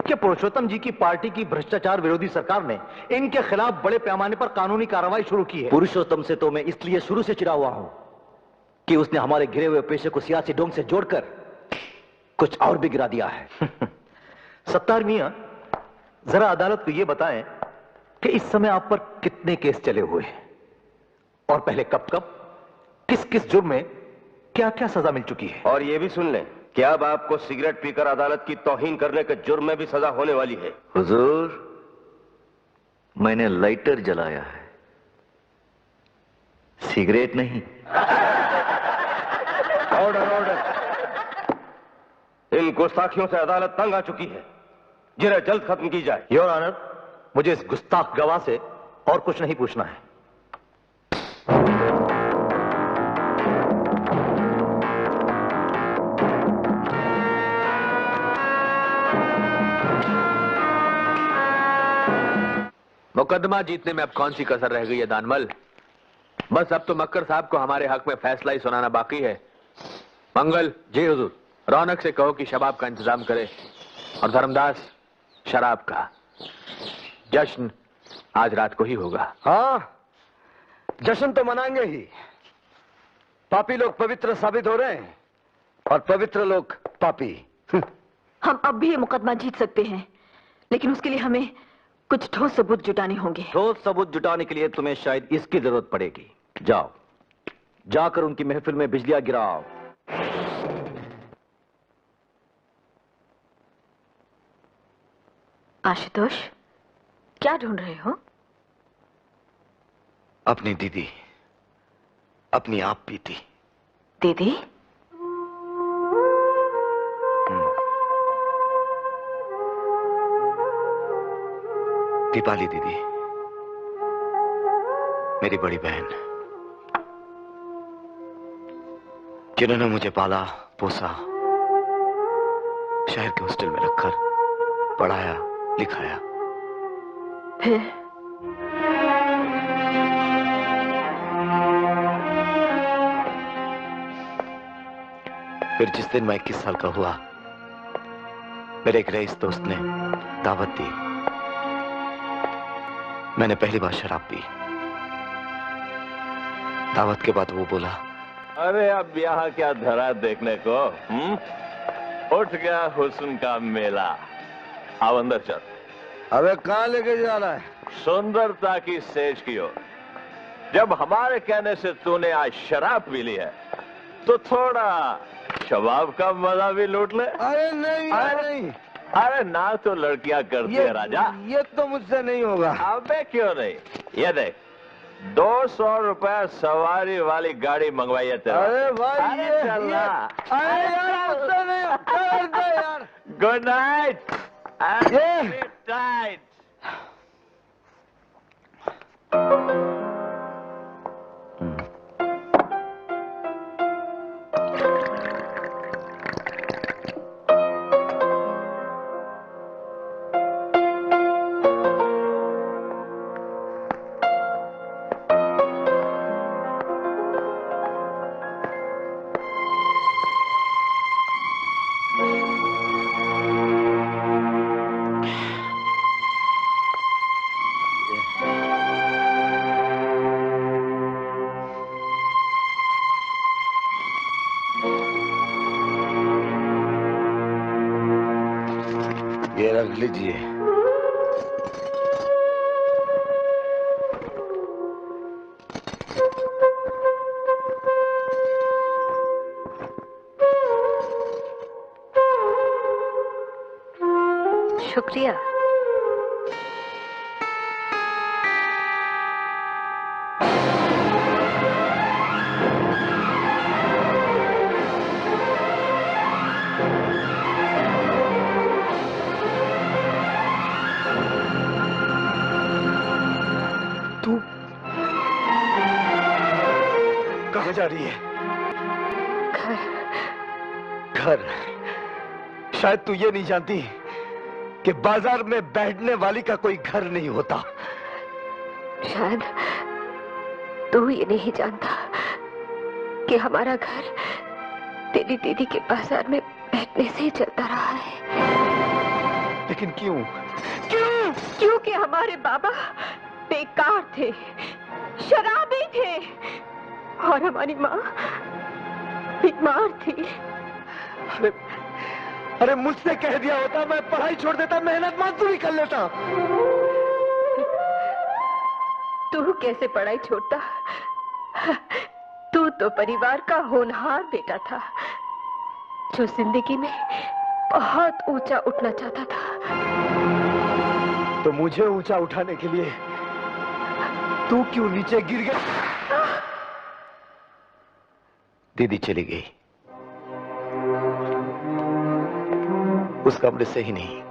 T: कि पुरुषोत्तम जी की पार्टी की भ्रष्टाचार विरोधी सरकार ने इनके खिलाफ बड़े पैमाने पर कानूनी कार्रवाई शुरू की है।
D: पुरुषोत्तम से तो मैं इसलिए शुरू से चिड़ा हुआ हूं कि उसने हमारे घिरे हुए पेशे को सियासी ढंग से जोड़कर कुछ और भी गिरा दिया है।
T: सत्तार मियां, जरा अदालत को यह बताएं कि इस समय आप पर कितने केस चले हुए हैं, और पहले कब कब किस किस जुर्म में क्या क्या सजा मिल चुकी है।
S: और यह भी सुन लें कि अब आपको सिगरेट पीकर अदालत की तौहीन करने के जुर्म में भी सजा होने वाली है।
D: हुजूर, मैंने लाइटर जलाया है, सिगरेट नहीं।
S: Order order. इन गुस्ताखियों से अदालत तंग आ चुकी है, जिन्हें जल्द खत्म की जाए।
T: योर ऑनर, मुझे इस गुस्ताख गवाह से और कुछ नहीं पूछना है।
L: मुकदमा जीतने में अब कौन सी कसर रह गई है दानमल? बस अब तो मक्कर साहब को हमारे हक में फैसला ही सुनाना बाकी है। मंगल।
T: जी हुजूर।
L: रौनक से कहो कि शबाब का इंतजाम करे, और धर्मदास शराब का। जश्न आज रात को ही होगा।
H: हाँ, जश्न तो मनाएंगे ही। पापी लोग पवित्र साबित हो रहे हैं और पवित्र लोग पापी।
B: हम अब भी ये मुकदमा जीत सकते हैं, लेकिन उसके लिए हमें कुछ ठोस सबूत जुटाने होंगे।
D: ठोस सबूत जुटाने के लिए तुम्हें शायद इसकी जरूरत पड़ेगी। जाओ, जाकर उनकी महफिल में बिजलियां गिराओ।
B: आशुतोष, क्या ढूंढ रहे हो?
H: अपनी दीदी, अपनी आप पीती।
B: दीदी?
H: दीपाली दीदी, मेरी बड़ी बहन, जिन्होंने मुझे पाला पोसा, शहर के हॉस्टल में रखकर पढ़ाया लिखाया। फिर जिस दिन मैं 21 साल का हुआ, मेरे एक रईस दोस्त ने दावत दी। मैंने पहली बार शराब पी। दावत के बाद वो बोला,
J: अरे अब यहाँ क्या धरा देखने को? उठ गया हुस्न का मेला। आओ अंदर चल।
H: अबे कहाँ लेके जा रहा है?
J: सुंदरता की सेज की ओर।
U: जब हमारे कहने से तूने आज शराब पी ली है तो थोड़ा शबाब का मजा भी लूट ले।
H: अरे नहीं, नहीं।
U: अरे ना तो लड़कियां करती है राजा।
H: ये तो मुझसे नहीं होगा।
U: अबे क्यों नहीं? ये देख 200 रुपए सवारी वाली गाड़ी मंगवाई है तेरा।
H: अरे भाई
U: अरे चलना।
H: अरे यार मुझसे नहीं होगा यार।
U: Good night. नाइट।
H: ये रख लीजिए।
P: शुक्रिया।
H: कहाँ जा रही है? घर। शायद तू ये नहीं जानती कि बाजार में बैठने वाली का कोई घर नहीं होता।
P: शायद तू ये नहीं जानता कि हमारा घर तेरी दीदी के बाजार में बैठने से ही चलता रहा है।
H: लेकिन क्यों?
P: क्योंकि हमारे बाबा बेकार थे, शराबी थे और हमारी माँ बीमार थी।
H: अरे मुझसे कह दिया होता मैं पढ़ाई छोड़ देता, मेहनत मजदूरी कर लेता।
P: तू कैसे पढ़ाई छोड़ता? तू तो परिवार का होनहार बेटा था जो जिंदगी में बहुत ऊंचा उठना चाहता था।
H: तो मुझे ऊंचा उठाने के लिए तू क्यों नीचे गिर गया? दीदी चली गई, उस कमरे से ही नहीं,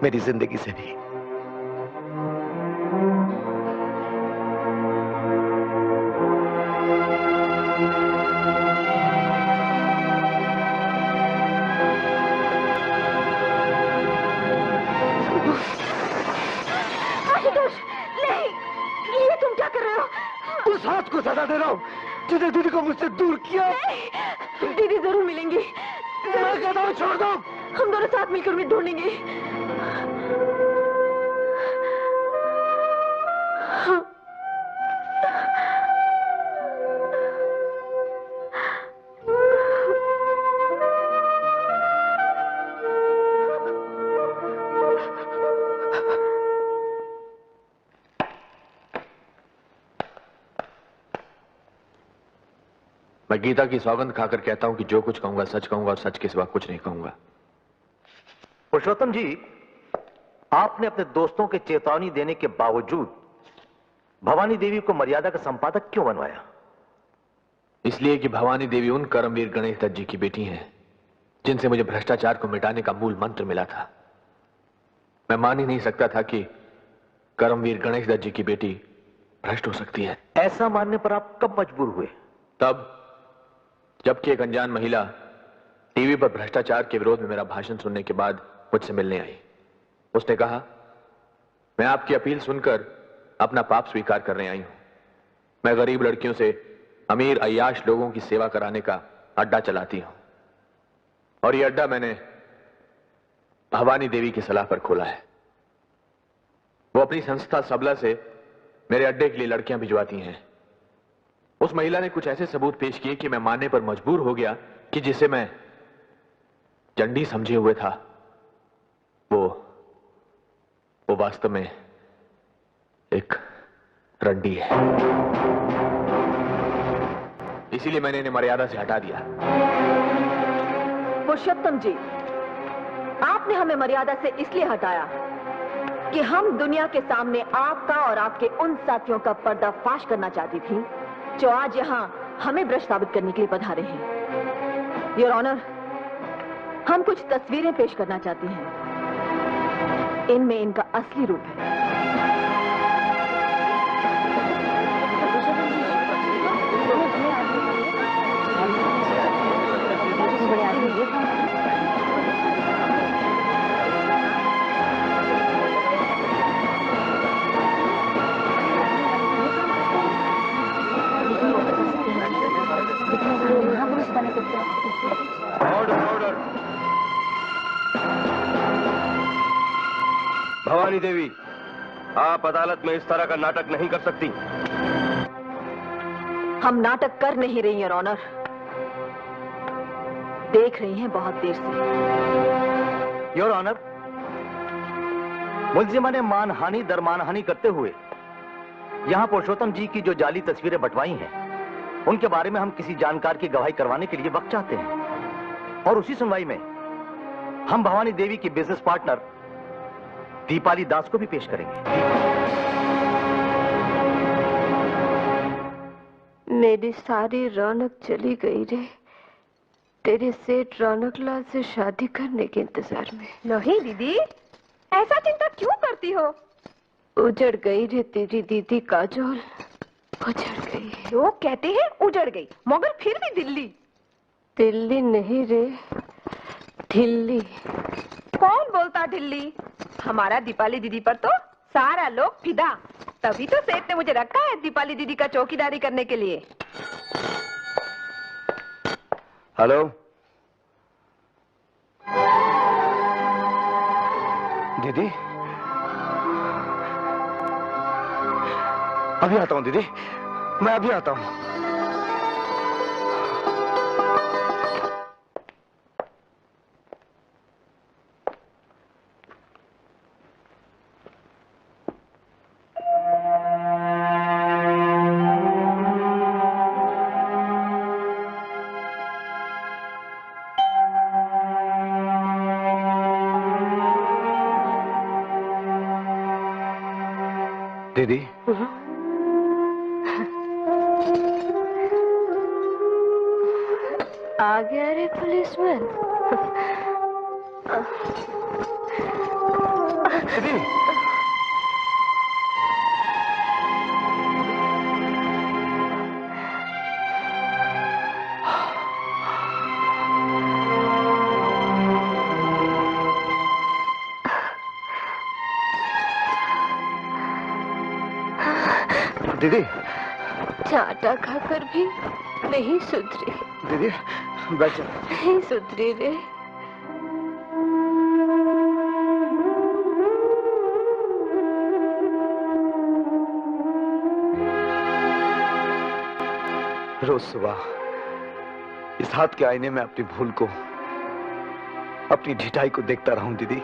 H: मेरी जिंदगी से भी।
P: आशुतोष, नहीं, ये तुम क्या कर रहे हो?
H: उस हाथ को सजा दे रहा हूं जिसने दीदी को मुझसे दूर किया।
P: नहीं, दीदी जरूर मिलेंगी।
H: मैं कहता हूं छोड़ दो।
P: हम दोनों साथ मिलकर उन्हें ढूंढेंगे।
R: मैं गीता की सौगंध खाकर कहता हूं कि जो कुछ कहूंगा सच कहूंगा और सच के सिवा कुछ नहीं कहूंगा।
T: पुरुषोत्तम जी, आपने अपने दोस्तों के चेतावनी देने के बावजूद भवानी देवी को मर्यादा का संपादक क्यों बनवाया?
R: इसलिए कि भवानी देवी उन कर्मवीर गणेश दत्त जी की बेटी हैं जिनसे मुझे भ्रष्टाचार को मिटाने का मूल मंत्र मिला था। मैं मान ही नहीं सकता था कि कर्मवीर गणेश दत्त जी की बेटी भ्रष्ट हो सकती है।
T: ऐसा मानने पर आप कब मजबूर हुए?
R: तब जबकि एक अनजान महिला टीवी पर भ्रष्टाचार के विरोध में मेरा भाषण सुनने के बाद मुझसे मिलने आई। उसने कहा, मैं आपकी अपील सुनकर अपना पाप स्वीकार करने आई हूं। मैं गरीब लड़कियों से अमीर अय्याश लोगों की सेवा कराने का अड्डा चलाती हूं और यह अड्डा मैंने भवानी देवी की सलाह पर खोला है। वो अपनी संस्था सबला से मेरे अड्डे के लिए लड़कियां भिजवाती हैं। उस महिला ने कुछ ऐसे सबूत पेश किए कि मैं मानने पर मजबूर हो गया कि जिसे मैं चंडी समझे हुए था वो वास्तव में एक रंडी है, इसीलिए मैंने इन्हें मर्यादा से हटा दिया।
B: पुरुषोत्तम जी, आपने हमें मर्यादा से इसलिए हटाया कि हम दुनिया के सामने आपका और आपके उन साथियों का पर्दाफाश करना चाहती थी जो आज यहाँ हमें भ्रष्ट साबित करने के लिए पधारे हैं। योर ऑनर, हम कुछ तस्वीरें पेश करना चाहती हैं। इनमें इनका असली रूप है।
S: ऑर्डर। भवानी देवी, आप अदालत में इस तरह का नाटक नहीं कर सकती।
B: हम नाटक कर नहीं रही हैं, ऑनर। देख रही हैं बहुत देर से।
T: योर ऑनर, मुलजिमा ने मानहानि दर मानहानि करते हुए यहां पुरुषोत्तम जी की जो जाली तस्वीरें बंटवाई हैं, उनके बारे में हम किसी जानकार की गवाही करवाने के लिए वक्त चाहते हैं, और उसी सुनवाई में हम भवानी देवी की बिजनेस पार्टनर दीपाली दास को भी पेश करेंगे।
P: मेरी सारी रौनक चली गई रे, तेरे सेठ रौनक लाल से शादी करने के इंतजार में।
F: नहीं दीदी, ऐसा चिंता क्यों करती हो?
P: उजड़ गई रे तेरी दीदी काजोल, उजड़ गई।
F: लोग कहते हैं उजड़ गई, मगर फिर भी दिल्ली।
P: दिल्ली नहीं रे, ढिल्ली।
F: कौन बोलता ढिल्ली? हमारा दीपाली दीदी पर तो सारा लोग फिदा। तभी तो सेठ ने मुझे रखा है दीपाली दीदी का चौकीदारी करने के लिए।
S: हेलो दीदी, अभी आता हूँ दीदी, मैं अभी आता हूँ। दीदी,
P: आ गया रे पुलिसमैन।
S: दीदी, दीदी,
P: चाटा खाकर भी नहीं सुधरी।
S: दीदी बैठ जा।
P: नहीं सुधरी रे।
H: रोज सुबह इस हाथ के आईने में अपनी भूल को, अपनी ढिठाई को देखता रहूं दीदी,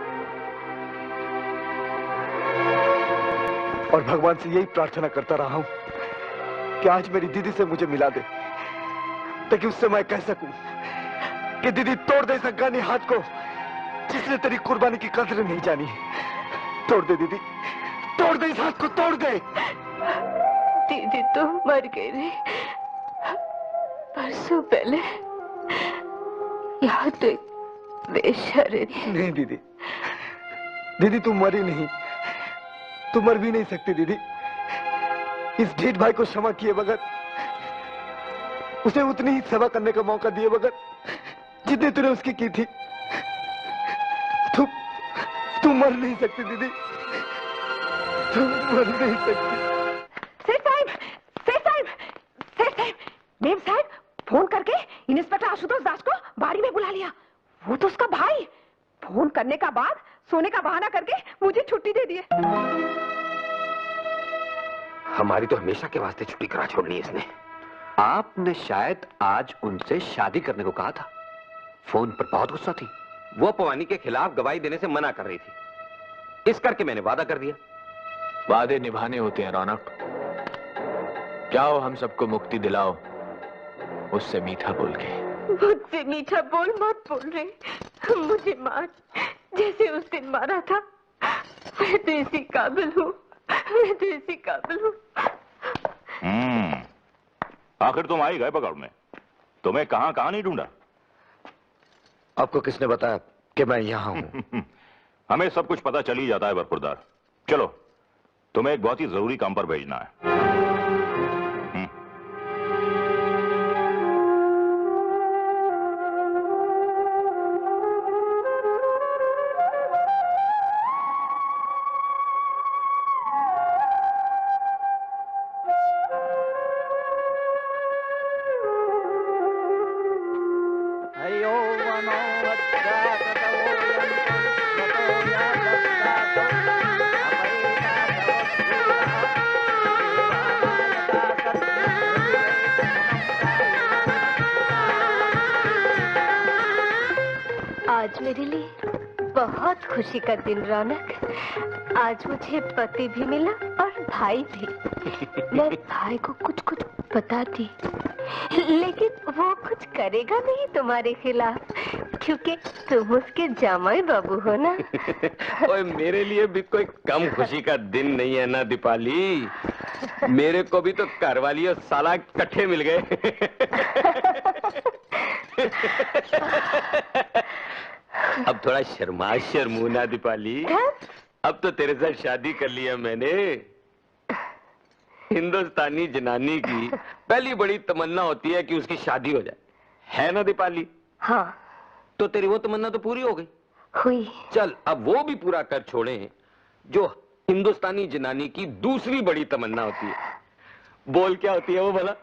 H: और भगवान से यही प्रार्थना करता रहा हूं कि आज मेरी दीदी से मुझे मिला दे, ताकि उससे मैं कह सकूं कि दीदी तोड़ दे इस अफगानी हाथ को जिसने तेरी कुर्बानी की कदर नहीं जानी। तोड़ दे दीदी, तोड़ दे इस हाथ को, तोड़ दे।
P: दीदी तो मर गई रे, परसों पहले। यहाँ तो एक बेशर्म।
H: नहीं दीदी, दीदी तुम मरी नहीं, तुम मर भी नहीं सकती दीदी। इस ढीठ भाई को क्षमा किए बगैर, उसे उतनी ही सेवा करने का मौका दिए बगैर जितनी तूने उसकी की थी, तुम मर नहीं सकती दीदी, तुम मर नहीं सकती।
F: सेठ साहब, सेठ साहब, सेठ साहब, मेम साहब फोन करके इंस्पेक्टर आशुतोष दास को बाड़ी में बुला लिया। वो तो उसका भाई। फोन करने का बाद सोने का बहाना करके मुझे छुट्टी दे दिए।
L: हमारी तो हमेशा के वास्ते छुट्टी करा छोड़नी है इसने।
C: आपने शायद आज उनसे शादी करने को कहा था। फोन पर बहुत गुस्सा थी।
L: वो पवानी के खिलाफ गवाही देने से मना कर रही थी, इस करके मैंने वादा कर दिया।
R: वादे निभाने होते हैं रौनक, जाओ हम सबको मुक्ति दिलाओ उससे मीठा बोल के।
P: मुझसे मीठा बोल मत बोल रहे, मुझे मार जैसे उस दिन मारा था। मैं तो इसी काबिल हूँ, मैं तो इसी काबिल हूँ।
J: आखिर तुम आई गए पकड़ने, तुम्हें कहाँ कहाँ नहीं ढूंढा?
H: आपको किसने बताया कि मैं यहाँ हूँ?
J: हमें सब कुछ पता चल ही जाता है बरखुरदार। चलो तुम्हें एक बहुत ही जरूरी काम पर भेजना है।
P: आज मेरे लिए बहुत खुशी का दिन रौनक। आज मुझे पति भी मिला और भाई भी। मैं भाई को कुछ कुछ बताती, लेकिन वो कुछ करेगा नहीं तुम्हारे खिलाफ, क्योंकि तुम उसके जामाई बाबू हो ना।
L: ओए मेरे लिए भी कोई कम खुशी का दिन नहीं है ना दीपाली। मेरे को भी तो घरवाली और साला इकट्ठे मिल गए। अब थोड़ा शर्मू ना दीपाली। अब तो तेरे साथ शादी कर लिया मैंने। हिंदुस्तानी जनानी की पहली बड़ी तमन्ना होती है कि उसकी शादी हो जाए, है ना दीपाली?
P: हाँ।
L: तो तेरी वो तमन्ना तो पूरी हो गई।
P: हुई।
L: चल अब वो भी पूरा कर छोड़े जो हिंदुस्तानी जनानी की दूसरी बड़ी तमन्ना होती है। बोल क्या होती है वो भला?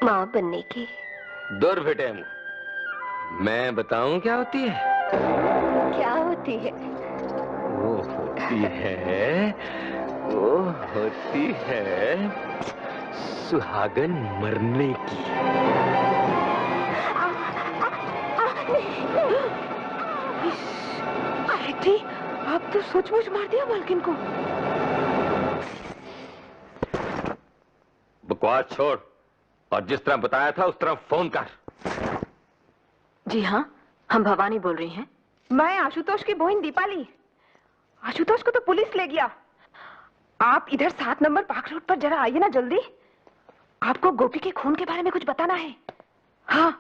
P: माँ बनने की।
L: दूर बेटे, मैं बताऊं क्या होती है?
P: क्या होती है?
L: वो होती है सुहागन मरने की।
B: अरे आप तो सचमुच मार दिया मालकिन को।
L: बकवास छोड़ और जिस तरह बताया था उस तरह फोन कर।
B: जी हाँ, हम भवानी बोल रही हैं।
M: मैं आशुतोष की बहन दीपाली। आशुतोष को तो पुलिस ले गया। आप इधर 7 नंबर पार्क रोड पर जरा आइए ना जल्दी। आपको गोपी के खून के बारे में कुछ बताना है। हाँ।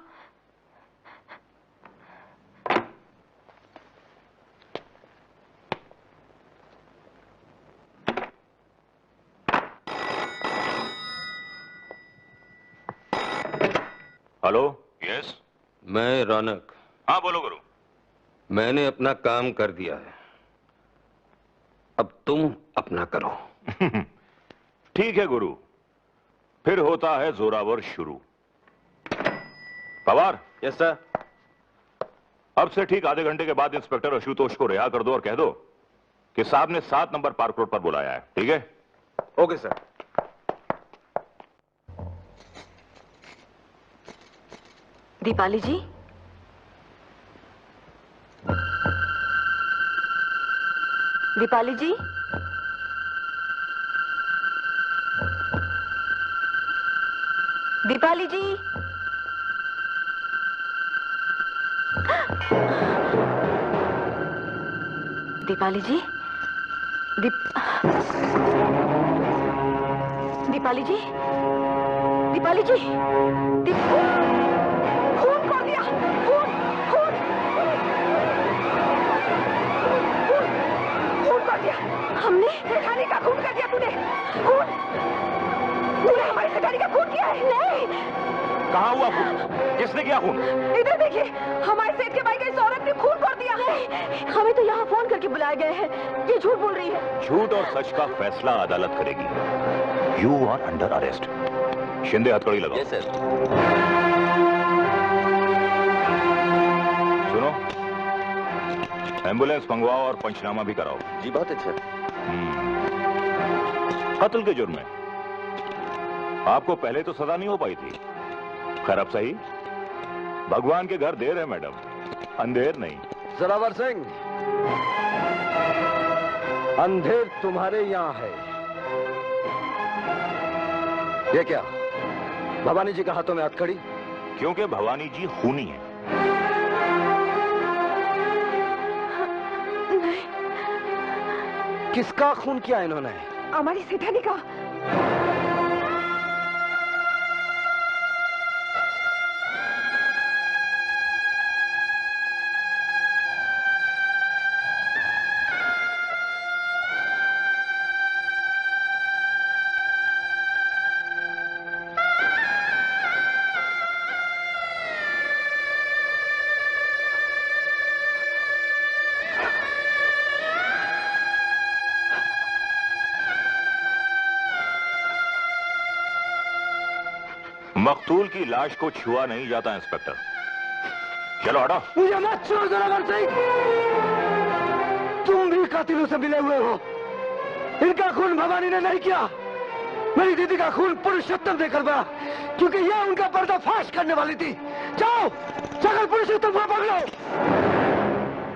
J: हेलो। यस।
L: मैं रौनक।
J: हाँ बोलो गुरु।
L: मैंने अपना काम कर दिया है, अब तुम अपना करो।
J: ठीक है गुरु, फिर होता है जोरावर शुरू। पवार।
R: Yes sir.
J: अब से ठीक आधे घंटे के बाद इंस्पेक्टर आशुतोष को रिहा कर दो और कह दो कि साहब ने 7 नंबर पार्क रोड पर बुलाया है। ठीक है?
R: Okay sir.
B: दीपाली जी, दीपाली जी, दीपाली जी, दीपाली जी, दीपाली जी, दीपाली जी, खून कर दिया, खून कर दिया हमने। सेठानी का खून कर दिया तूने। तूने हमारी सेठानी का खून किया है। नहीं।
J: कहाँ हुआ खून? किसने किया खून?
M: इधर देखिए, हमारे सेठ के भाई का इस औरत ने खून कर दिया है।
B: हमें तो यहाँ फोन करके बुलाए गए हैं। ये झूठ बोल रही है।
J: झूठ और सच का फैसला अदालत करेगी। You are under arrest. Shinde हथकड़ी लगाओ।
L: Yes sir.
J: सुनो, एम्बुलेंस मंगवाओ और पंचनामा भी कराओ।
D: जी बहुत अच्छा।
J: कत्ल के जुर्म में आपको पहले तो सजा नहीं हो पाई थी। खैर अब सही। भगवान के घर देर है मैडम, अंधेर नहीं।
H: जोरावर सिंह, अंधेर तुम्हारे यहाँ है, ये क्या, भवानी जी के हाथों में हथकड़ी?
J: क्योंकि भवानी जी खूनी है।
H: किसका खून किया इन्होंने?
M: हमारी सेठानी का।
J: मकतूल की लाश को छुआ नहीं जाता इंस्पेक्टर। चलो हटो।
H: मुझे मत छोड़ जोरावर सिंह, तुम भी कातिलों से मिले हुए हो। इनका खून भवानी ने नहीं किया, मेरी दीदी का खून पुरुषोत्तम ने करवाया, क्योंकि यह उनका पर्दाफाश करने वाली थी। जाओ, जाकर पुरुषोत्तम को पकड़ो।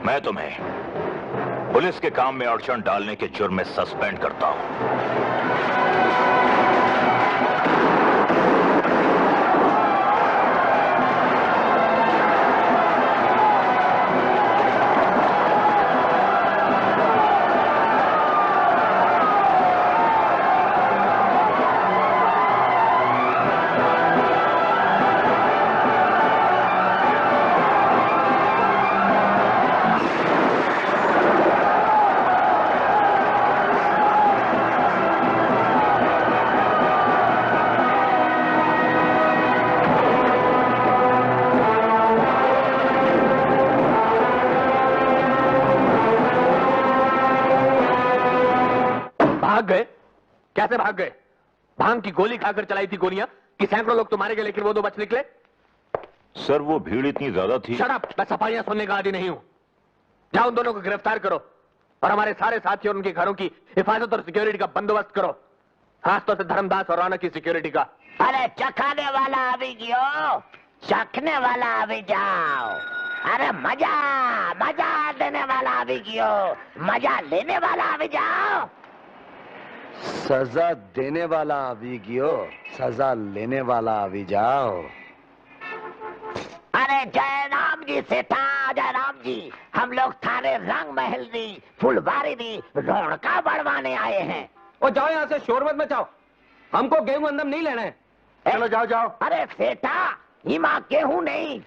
J: मैं तुम्हें पुलिस के काम में अड़चन डालने के जुर्म में सस्पेंड करता हूं।
R: कैसे भाग गए? भांग की गोली खाकर चलाई थी गोलियां कि सैकड़ों लोग तुम्हारे गए लेकिन वो दो बच निकले?
J: सर वो भीड़ इतनी ज्यादा थी।
R: शट अप, मैं सफाइयां सुनने का आदी नहीं हूं। जाओ उन दोनों को गिरफ्तार करो और हमारे सारे साथी और उनके घरों की हिफाजत और सिक्योरिटी का बंदोबस्त करो, खासतौर से धर्मदास और रौनक की सिक्योरिटी का।
A: अरे चखाने वाला अभी गियो, चखने वाला अभी जाओ। अरे मजा मजा देने वाला अभी गियो, मजा लेने वाला अभी जाओ।
H: सजा देने वाला अभी गियो, सजा लेने वाला अभी जाओ।
A: अरे जय राम जी सेठा, जय राम जी। हम लोग थारे रंग महल दी, फुलबारी दी, रौनका बढ़वाने आए हैं।
L: और जाओ यहाँ से, शोर मत मचाओ, हमको गेहूं अंदम नहीं लेना है।
H: चलो जाओ जाओ।
A: अरे सेठा, हिमा गेहूं नहीं,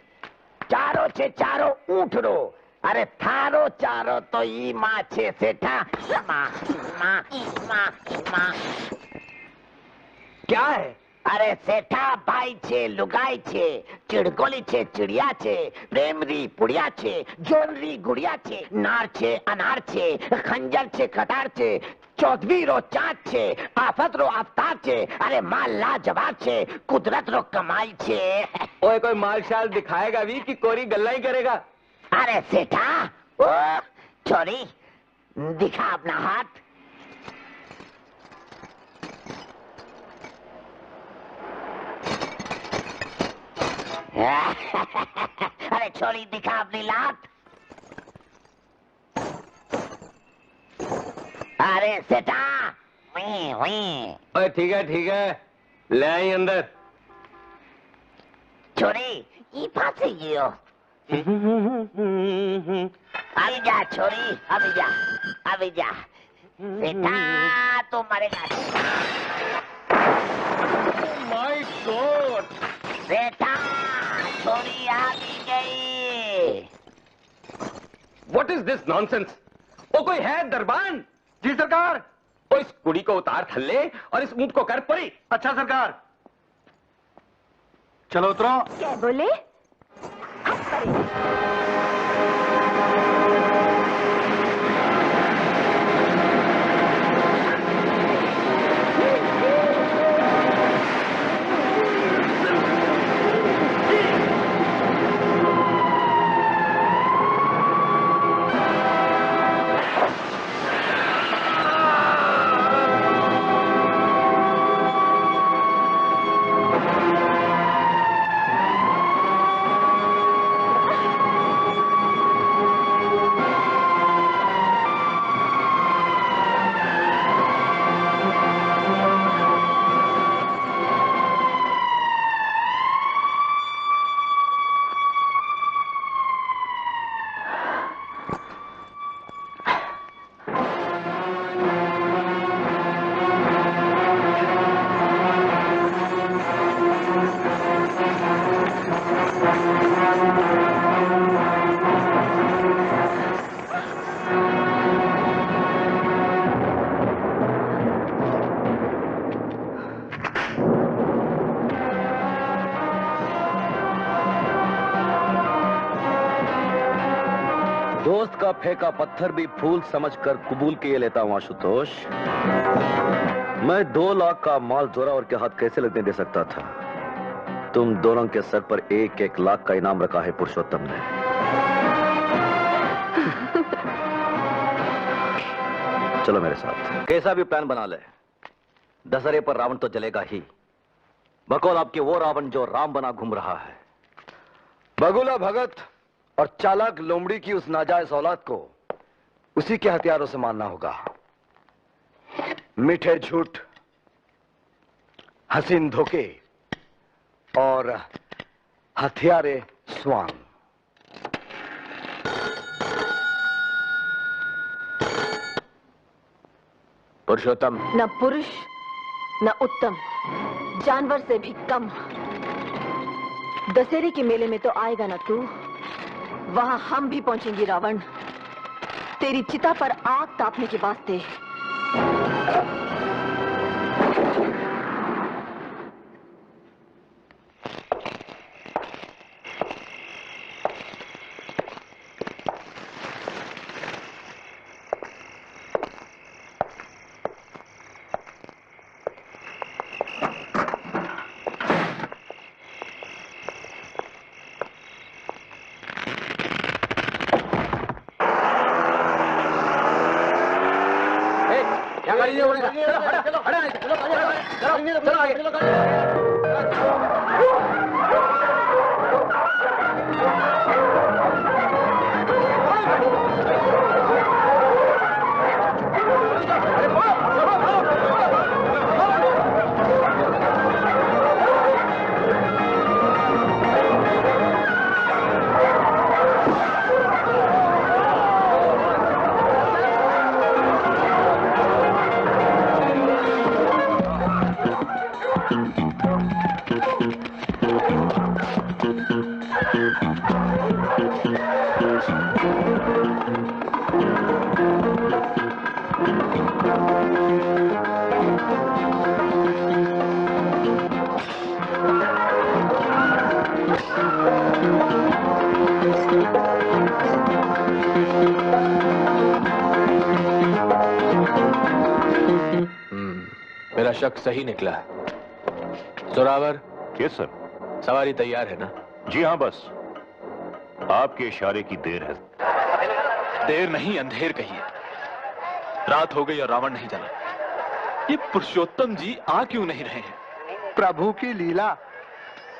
A: चारों छे चारों ऊंट रो। अरे थारो चारो तो ई माँ छे सेठा। माँ माँ माँ माँ
L: क्या है?
A: अरे सेठा भाई छे, लुगाई छे, चिड़गोली छे, चिड़िया छे, प्रेमरी पुड़िया छे, जोनरी गुड़िया छे, नार छे, अनार छे, खंजर छे, कटार छे, चौधरी रो चाँद छे, आफत रो आफ्ताब छे। अरे माल लाजवाब छे, कुदरत रो कमाई छे।
L: ओए कोई माल शाल दिखाएगा भी कि कोरी गल्ला ही करेगा?
A: अरे सेठा, ओ छोरी दिखा अपना हाथ। अरे छोरी दिखा अपनी लात। अरे सेठा,
L: ओए ठीक है, ले आई अंदर।
A: छोरी ये फांसी गियो। अभी जा छोरी, अभी जा, अभी जा। सेठा तो मरेगा।
L: My God!
A: सेठा छोरी आ गई।
L: What is this nonsense? वो कोई है दरबान? जी सरकार। ओ इस कुड़ी को उतार थल्ले और इस ऊंट को कर परी।
T: अच्छा सरकार। चलो उतरो।
F: क्या बोले?
D: का फेंका पत्थर भी फूल समझकर कबूल किए लेता हूं आशुतोष। मैं 2 लाख का माल जोरावर के हाथ कैसे लगने दे सकता था? तुम दोनों के सर पर 1-1 लाख का इनाम रखा है पुरुषोत्तम ने। चलो मेरे साथ। कैसा भी प्लान बना ले, दशहरे पर रावण तो जलेगा ही। बकौल आपके वो रावण जो राम बना घूम रहा है।
H: बगुला भगत और चालाक लोमड़ी की उस नाजायज औलाद को उसी के हथियारों से मारना होगा। मीठे झूठ, हसीन धोखे और हथियारे स्वांग।
R: पुरुषोत्तम
B: न पुरुष न उत्तम, जानवर से भी कम। दशहरे के मेले में तो आएगा ना तू, वहां हम भी पहुंचेंगे रावण, तेरी चिता पर आग तापने के वास्ते।
R: मेरा शक सही निकला। जोरावर।
J: Yes sir.
R: सवारी तैयार है ना?
J: जी हाँ, बस आपके इशारे की देर है।
K: देर नहीं, अंधेर कहिए। रात हो गई और रावण नहीं जला। ये पुरुषोत्तम जी आ क्यों नहीं रहे हैं?
E: प्रभु की लीला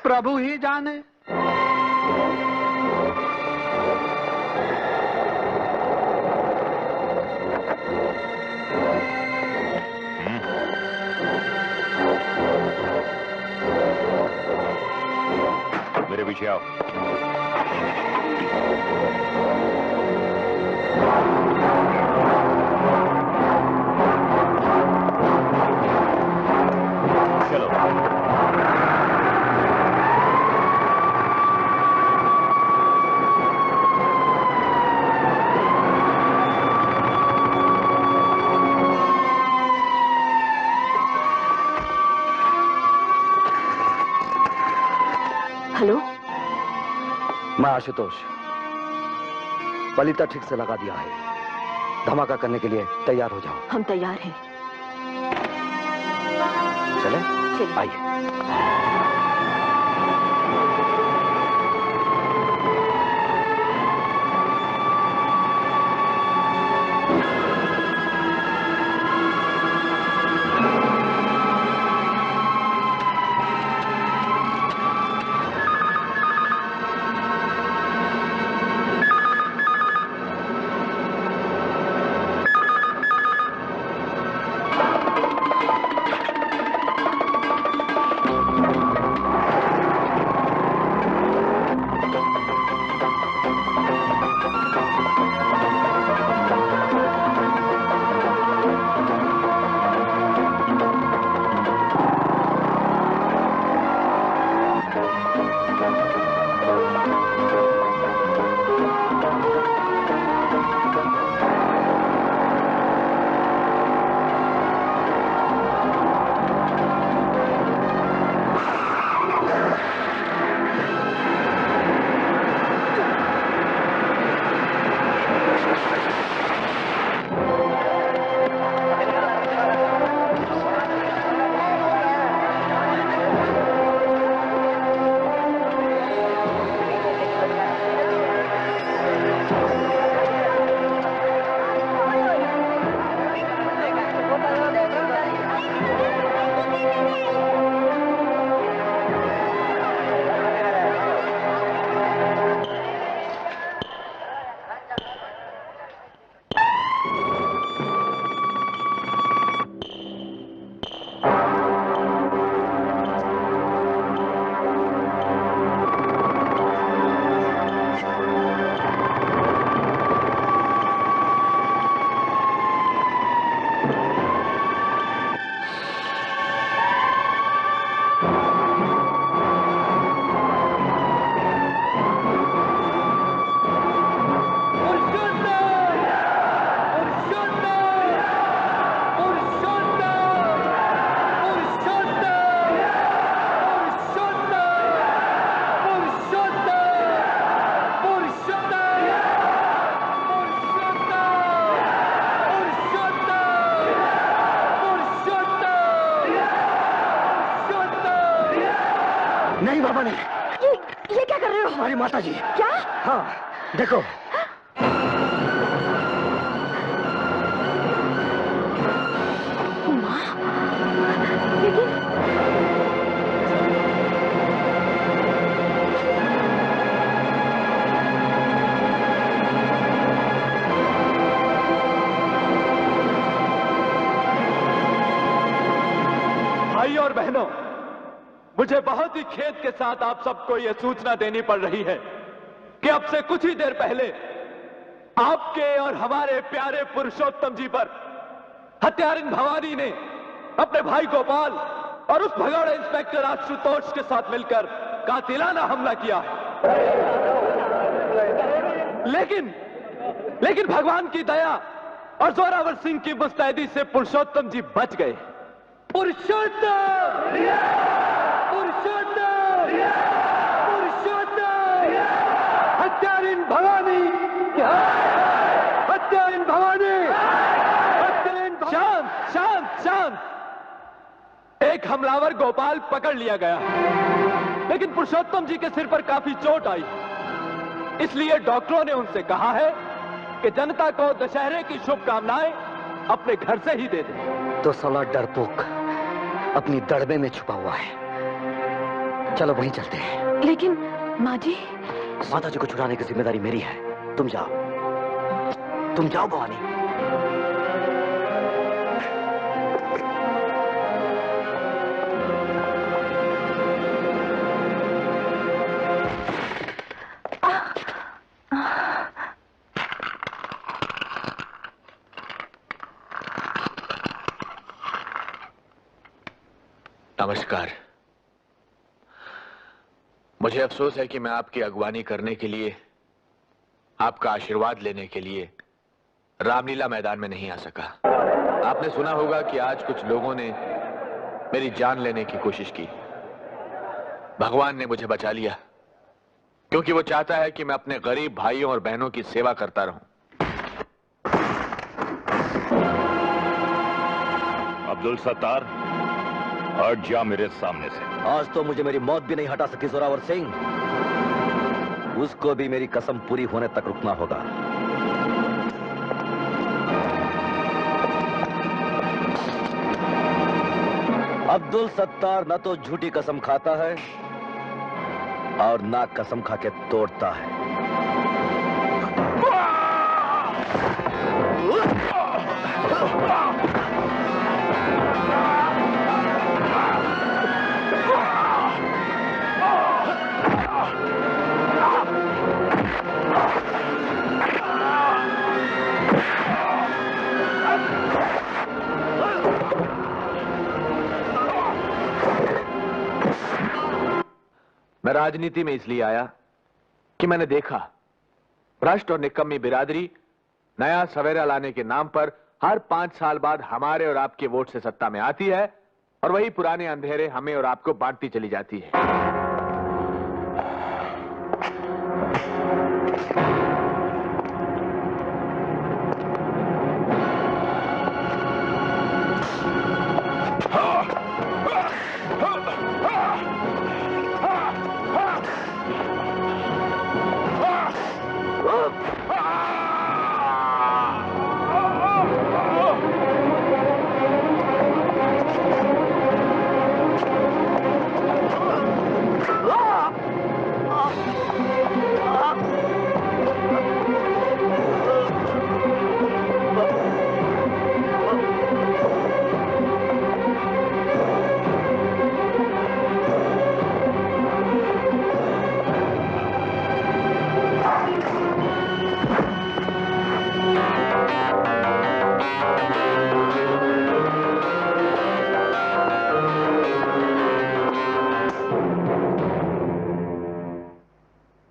E: प्रभु ही जाने।
J: मेरे पीछे आओ। चलो।
B: हेलो,
H: मैं आशुतोष। पलीता ठीक से लगा दिया है, धमाका करने के लिए तैयार हो जाओ।
B: हम तैयार हैं।
H: चले? आइए।
A: नहीं बाबा नहीं।
M: ये क्या कर रहे हो?
A: हमारी माता जी।
M: क्या?
A: हाँ देखो।
M: माँ, लेकिन
K: भाई और बहनों, मुझे बहुत ही खेद के साथ आप सबको यह सूचना देनी पड़ रही है कि अब से कुछ ही देर पहले आपके और हमारे प्यारे पुरुषोत्तम जी पर हत्यारिन भवानी ने अपने भाई गोपाल और उस भगौड़े इंस्पेक्टर आशुतोष के साथ मिलकर कातिलाना हमला किया। लेकिन भगवान की दया और जोरावर सिंह की मुस्तैदी से पुरुषोत्तम जी बच गए। पुरुषोत्तम! पुरुषोत्तम! पुरुषोत्तम! हत्यारिन भवानी! हत्यारिन भवानी! हत्यारिन भवानी! शांत, शांत, शांत! एक हमलावर गोपाल पकड़ लिया गया, लेकिन पुरुषोत्तम जी के सिर पर काफी चोट आई। इसलिए डॉक्टरों ने उनसे कहा है कि जनता को दशहरे की शुभकामनाएं अपने घर से ही दे दें।
A: तो साला डरपोक अपनी दड़बे में छुपा हुआ है। चलो वहीं चलते हैं।
B: लेकिन माँ जी।
A: माता जी को छुड़ाने की जिम्मेदारी मेरी है। तुम जाओ, तुम जाओ भवानी।
R: नमस्कार। मुझे अफसोस है कि मैं आपकी अगवानी करने के लिए, आपका आशीर्वाद लेने के लिए रामलीला मैदान में नहीं आ सका। आपने सुना होगा कि आज कुछ लोगों ने मेरी जान लेने की कोशिश की। भगवान ने मुझे बचा लिया, क्योंकि वो चाहता है कि मैं अपने गरीब भाइयों और बहनों की सेवा करता रहूं।
J: अब्दुल सत्तार, हट जा मेरे सामने से।
D: आज तो मुझे मेरी मौत भी नहीं हटा सकी जोरावर सिंह। उसको भी मेरी कसम पूरी होने तक रुकना होगा। अब्दुल सत्तार न तो झूठी कसम खाता है और ना कसम खा के तोड़ता है।
R: मैं राजनीति में इसलिए आया कि मैंने देखा भ्रष्ट और निकम्मी बिरादरी नया सवेरा लाने के नाम पर हर 5 साल बाद हमारे और आपके वोट से सत्ता में आती है और वही पुराने अंधेरे हमें और आपको बांटती चली जाती है।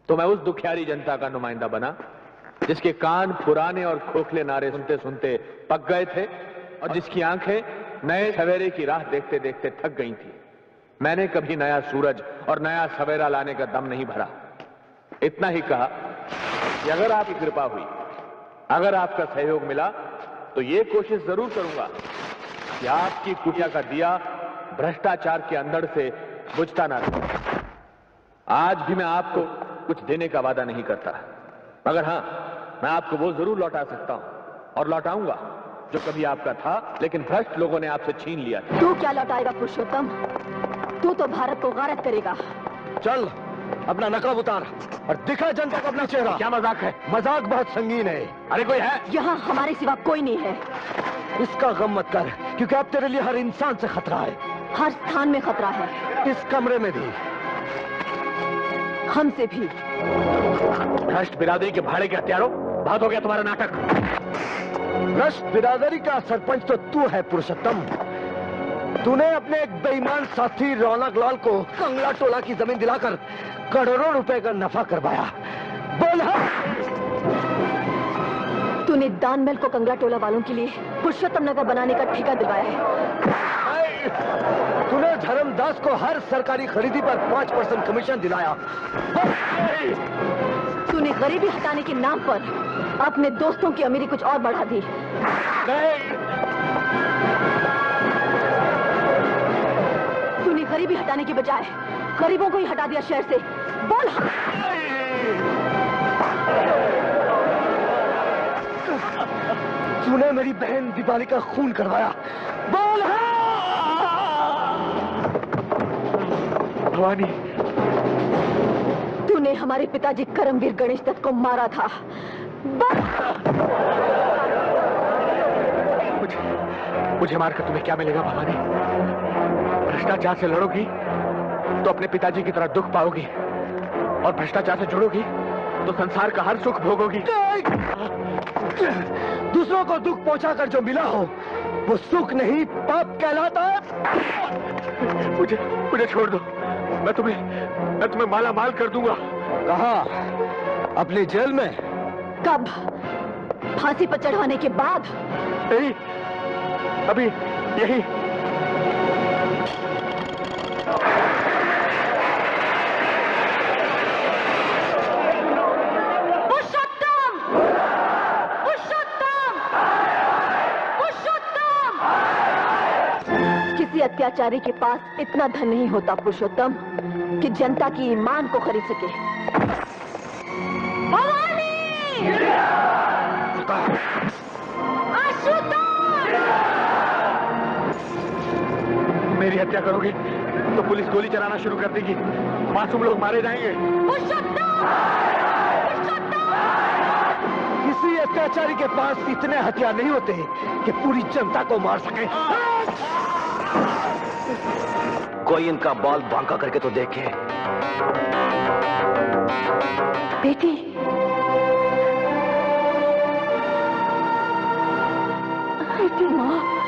R: तो मैं उस दुखियारी जनता का नुमाइंदा बना जिसके कान पुराने और खोखले नारे सुनते सुनते पक गए थे और जिसकी आंखें नए सवेरे की राह देखते देखते थक गई थी। मैंने कभी नया सूरज और नया सवेरा लाने का दम नहीं भरा। इतना ही कहा कि अगर आपकी कृपा हुई, अगर आपका सहयोग मिला, तो ये कोशिश जरूर करूंगा कि आपकी कुटिया का दिया भ्रष्टाचार के अंदर से बुझता ना रहे। आज भी मैं आपको कुछ देने का वादा नहीं करता, मगर हाँ, मैं आपको वो जरूर लौटा सकता हूं और लौटाऊंगा जो कभी आपका था, लेकिन भ्रष्ट लोगों ने आपसे छीन लिया था।
B: तू क्या लौटाएगा पुरुषोत्तम? तू तो भारत को गारत करेगा।
H: चल अपना नकाब उतार और दिखा जनता को अपना चेहरा।
R: क्या मजाक है?
H: मजाक बहुत संगीन है।
R: अरे कोई है?
B: यहाँ हमारे सिवा कोई नहीं है।
H: इसका गम मत कर, क्योंकि अब तेरे लिए हर इंसान से खतरा है।
B: हर स्थान में खतरा है।
H: इस कमरे में भी,
B: हमसे भी।
R: भ्रष्ट बिरादरी के भाड़े के हत्यारों, बहुत हो गया तुम्हारा नाटक।
H: भ्रष्ट बिरादरी का सरपंच तो तू है पुरुषोत्तम। तूने अपने एक बेईमान साथी रौनक लाल को कंगला टोला की जमीन दिलाकर करोड़ों रुपए का नफा करवाया। बोल हाँ।
B: तूने दानमहल को कंगला टोला वालों के लिए पुरुषोत्तम नगर बनाने का ठेका दिलवाया है।
H: तूने धर्मदास को हर सरकारी खरीदी पर 5% कमीशन दिलाया।
B: तूने गरीबी हटाने के नाम पर अपने दोस्तों की अमीरी कुछ और बढ़ा दी। तूने गरीबी हटाने के बजाय गरीबों को ही हटा दिया शहर से। बोल हाँ।
H: तूने मेरी बहन दीपाली का खून करवाया। बोल
R: भवानी,
B: तूने हमारे पिताजी करमवीर गणेश दत्त को मारा था।
R: मुझे मारकर तुम्हें क्या मिलेगा भवानी? भ्रष्टाचार से लड़ोगी तो अपने पिताजी की तरह दुख पाओगी, और भ्रष्टाचार से जुड़ोगी तो संसार का हर सुख भोगोगी।
H: दूसरों को दुख पहुंचाकर जो मिला हो वो सुख नहीं, पाप कहलाता है।
R: मुझे छोड़ दो, मैं तुम्हें माला माल कर दूंगा।
H: कहाँ? अपनी जेल में?
B: कब? फांसी पर चढ़ाने के बाद?
R: नहीं, अभी यही।
B: किसी अत्याचारी के पास इतना धन नहीं होता पुरुषोत्तम कि जनता की ईमान को खरीद सके। भवानी!
R: मेरी हत्या करोगे तो पुलिस गोली चलाना शुरू कर देगी, मासूम लोग मारे जाएंगे।
H: किसी अत्याचारी के पास इतने हथियार नहीं होते कि पूरी जनता को मार सके।
D: कोई इनका बाल बांका करके तो देखे।
B: बेटी, बेटी माँ।